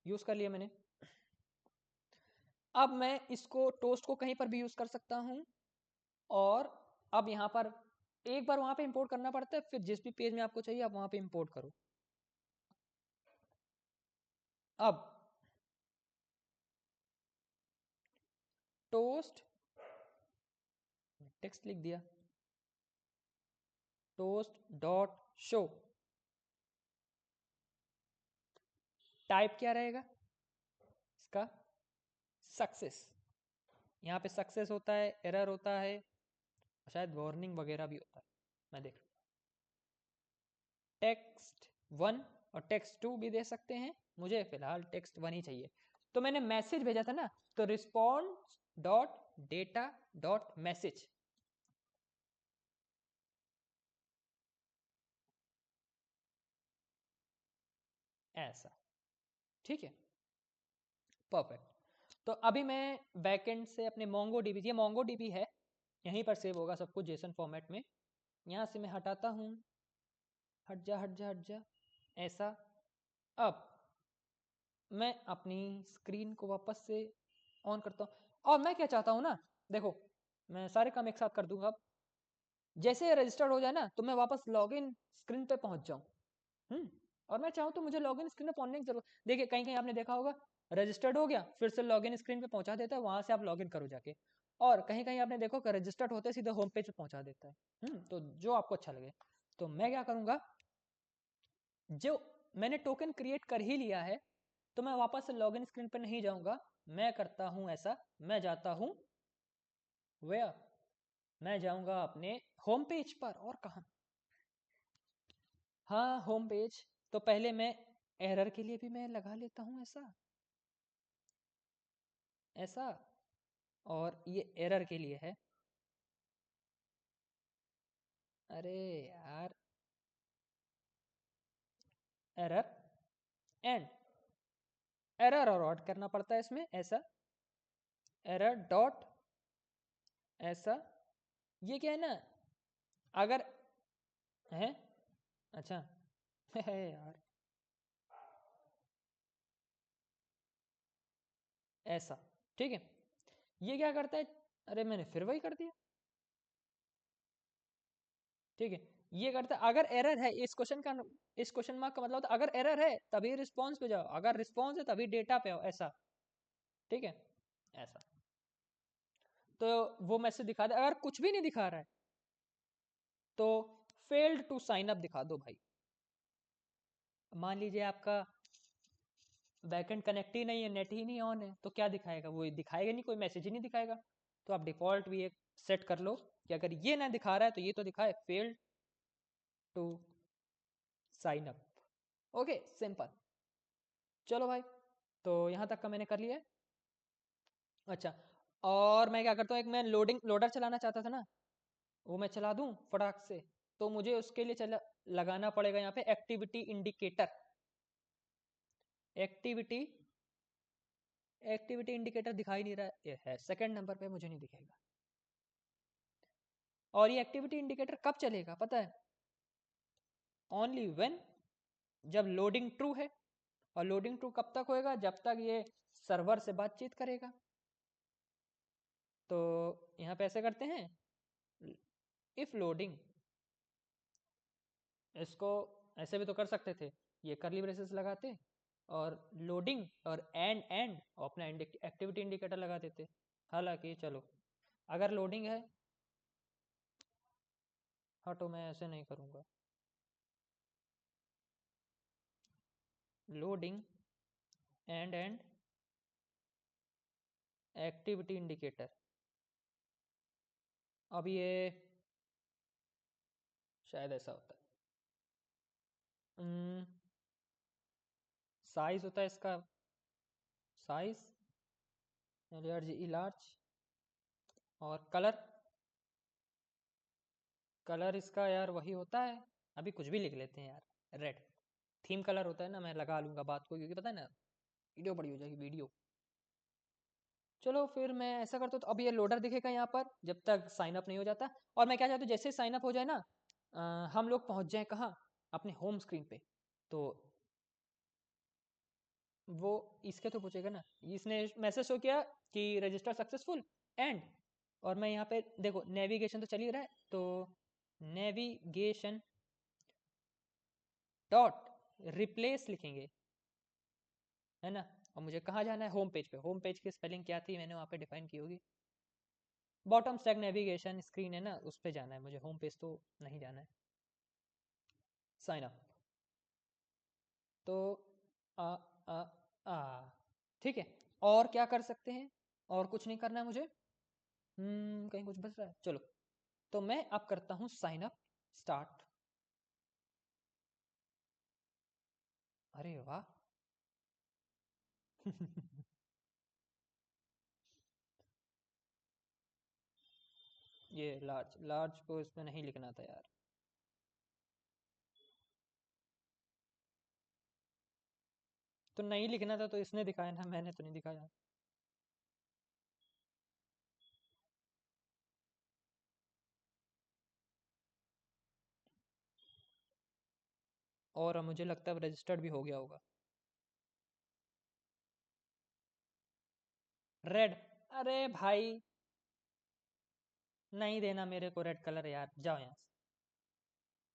यूज कर लिया मैंने। अब मैं इसको टोस्ट को कहीं पर भी यूज कर सकता हूं, और अब यहाँ पर एक बार वहां पे इंपोर्ट करना पड़ता है, फिर जिस भी पेज में आपको चाहिए आप वहां पे इंपोर्ट करो। अब टोस्ट, टेक्स्ट लिख दिया, टोस्ट डॉट शो, टाइप क्या रहेगा इसका? सक्सेस। यहाँ पे सक्सेस होता है, एरर होता है, शायद वार्निंग वगैरह भी होता है, मैं देख। टेक्स्ट 1 और टेक्स्ट 2 भी दे सकते हैं, मुझे फिलहाल टेक्स्ट 1 ही चाहिए। तो मैंने मैसेज भेजा था ना, तो response dot data dot message, ऐसा, ठीक है, परफेक्ट। तो अभी मैं बैकएंड से अपने मोंगो डीबी, ये मोंगो डीबी है, यहीं पर सेव होगा सब कुछ जेसन फॉर्मेट में। यहाँ से मैं हटाता हूँ, हट जा हट जा हट जा, ऐसा। अब मैं अपनी स्क्रीन को वापस से ऑन करता हूँ, और मैं क्या चाहता हूँ ना, देखो मैं सारे काम एक साथ कर दूंगा। अब जैसे ये रजिस्टर्ड हो जाए ना, तो मैं वापस लॉगिन स्क्रीन पे पहुंच जाऊँ। और मैं चाहूँ तो मुझे लॉगिन स्क्रीन पे पहुंचने की जरूरत, देखिए कहीं कहीं आपने देखा होगा रजिस्टर्ड हो गया फिर से लॉगिन स्क्रीन पे पहुंचा देता है, वहां से आप लॉगिन करो जाके। और कहीं कहीं आपने देखो कि रजिस्टर्ड होते सीधे होम पेज पे पहुंचा देता है। तो जो आपको अच्छा लगे। तो मैं क्या करूंगा, जो मैंने टोकन क्रिएट कर ही लिया है, तो मैं वापस से लॉगिन स्क्रीन पर नहीं जाऊंगा। मैं करता हूं ऐसा, मैं जाता हूं वेयर, मैं जाऊंगा अपने होम पेज पर, और कहा, हाँ होम पेज। तो पहले मैं एरर के लिए भी मैं लगा लेता हूँ ऐसा, ऐसा, और ये एरर के लिए है। अरे यार, एरर एंड, एरर और ऑड करना पड़ता है इसमें, ऐसा, एरर डॉट ऐसा। ये क्या है ना, अगर है, अच्छा है यार, ऐसा, ठीक है। ये क्या करता है, अरे मैंने फिर वही कर दिया, ठीक है। ये करता है अगर एरर है, इस क्वेश्चन का, इस क्वेश्चन मार्क का मतलब होता है अगर एरर है तभी रिस्पॉन्स पे जाओ, अगर रिस्पॉन्स है तभी डेटा पे आओ, ऐसा, ठीक है, ऐसा। तो वो मैसेज दिखा दे, अगर कुछ भी नहीं दिखा रहा है तो फेल्ड टू साइन अप दिखा दो भाई। मान लीजिए आपका बैकएंड कनेक्ट ही नहीं है, नेट ही नहीं ऑन है, तो क्या दिखाएगा? वो दिखाएगा नहीं, कोई मैसेज ही नहीं दिखाएगा। तो आप डिफॉल्ट भी एक सेट कर लो कि अगर ये ना दिखा रहा है तो ये तो दिखाए failed to sign up. Okay, simple. चलो भाई, तो यहाँ तक का मैंने कर लिया है। अच्छा, और मैं क्या करता हूँ, एक मैं लोडिंग लोडर चलाना चाहता था ना, वो मैं चला दूँ फटाक से। तो मुझे उसके लिए लगाना पड़ेगा यहाँ पे activity indicator. Activity, activity indicator दिखाई नहीं रहा है, ये है सेकंड नंबर पे, मुझे नहीं दिखेगा। और ये एक्टिविटी इंडिकेटर कब चलेगा पता है? ओनली व्हेन, जब लोडिंग ट्रू है। और लोडिंग ट्रू कब तक होएगा? जब तक ये सर्वर से बातचीत करेगा। तो यहाँ पे ऐसे करते हैं, इफ लोडिंग, इसको ऐसे भी तो कर सकते थे, ये करली ब्रेसेस लगाते और लोडिंग और एंड और अपना एक्टिविटी इंडिकेटर लगा देते। हालांकि चलो, अगर लोडिंग है, हाँ, तो मैं ऐसे नहीं करूँगा। Loading and activity indicator. अब ये शायद ऐसा होता है, साइज होता है इसका, साइज एलर्जी लार्ज, और कलर, कलर इसका यार वही होता है, अभी कुछ भी लिख लेते हैं यार, रेड। थीम कलर होता है ना, मैं लगा लूंगा बात को, क्योंकि पता है ना वीडियो बड़ी हो जाएगी वीडियो। चलो फिर मैं ऐसा करता हूँ, तो अब ये लोडर दिखेगा यहाँ पर जब तक साइन अप नहीं हो जाता। और मैं क्या चाहता हूँ, जैसे साइन अप हो जाए ना, हम लोग पहुँच जाए कहाँ, अपने होम स्क्रीन पे। तो वो इसके तो पूछेगा ना, इसने मैसेज शो किया कि रजिस्टर सक्सेसफुल एंड, और मैं यहाँ पे देखो नेविगेशन तो चल ही रहा है, तो नेविगेशन डॉट रिप्लेस लिखेंगे, है ना। और मुझे कहाँ जाना है, होम पेज पे। होम पेज की स्पेलिंग क्या थी, मैंने वहाँ पे डिफाइन की होगी, बॉटम स्टैक नेविगेशन स्क्रीन है ना, उस पे जाना है मुझे, होम पेज तो नहीं जाना है। साइन अप, तो आ आ आ ठीक है। और क्या कर सकते हैं, और कुछ नहीं करना है मुझे, कहीं कुछ बच रहा है, चलो। तो मैं अब करता हूँ साइन अप स्टार्ट। अरे वाह ये लार्ज, लार्ज को इसमें नहीं लिखना था यार। तो नहीं लिखना था तो इसने दिखाया ना, मैंने तो नहीं दिखाया। और मुझे लगता है रजिस्टर्ड भी हो गया होगा। रेड, अरे भाई नहीं देना मेरे को रेड कलर यार, जाओ यहाँ से,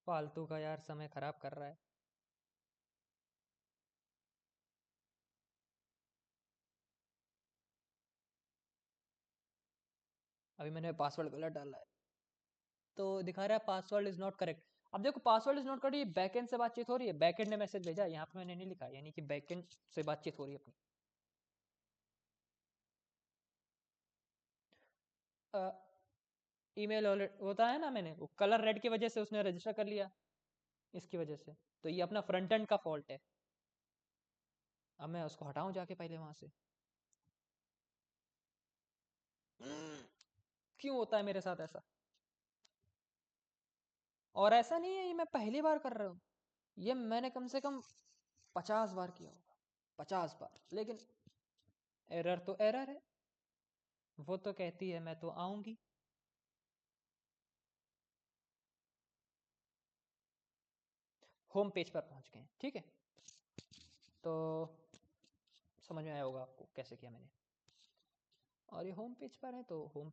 फालतू का यार समय खराब कर रहा है। अभी मैंने पासवर्ड गलत डाला है, तो दिखा रहा है पासवर्ड इज नॉट करेक्ट। अब देखो पासवर्ड इज नॉट करेक्ट, ये बैकएंड से बातचीत हो रही है, बैकएंड ने मैसेज भेजा, यहाँ पे मैंने नहीं लिखा, यानी कि बैकएंड से बातचीत हो रही है अपनी। ईमेल होता है ना, मैंने वो कलर रेड की वजह से उसने रजिस्टर कर लिया, इसकी वजह से। तो ये अपना फ्रंट एंड का फॉल्ट है। अब मैं उसको हटाऊं जाके पहले वहां से। क्यों होता है मेरे साथ ऐसा, और ऐसा नहीं है ये मैं पहली बार कर रहा हूँ, ये मैंने कम से कम 50 बार किया होगा, 50 बार, लेकिन एरर तो एरर है। वो तो कहती है मैं तो आऊंगी। होम पेज पर पहुंच गए, ठीक है। तो समझ में आया होगा आपको कैसे किया मैंने। और ये होम पेज पर है, तो होम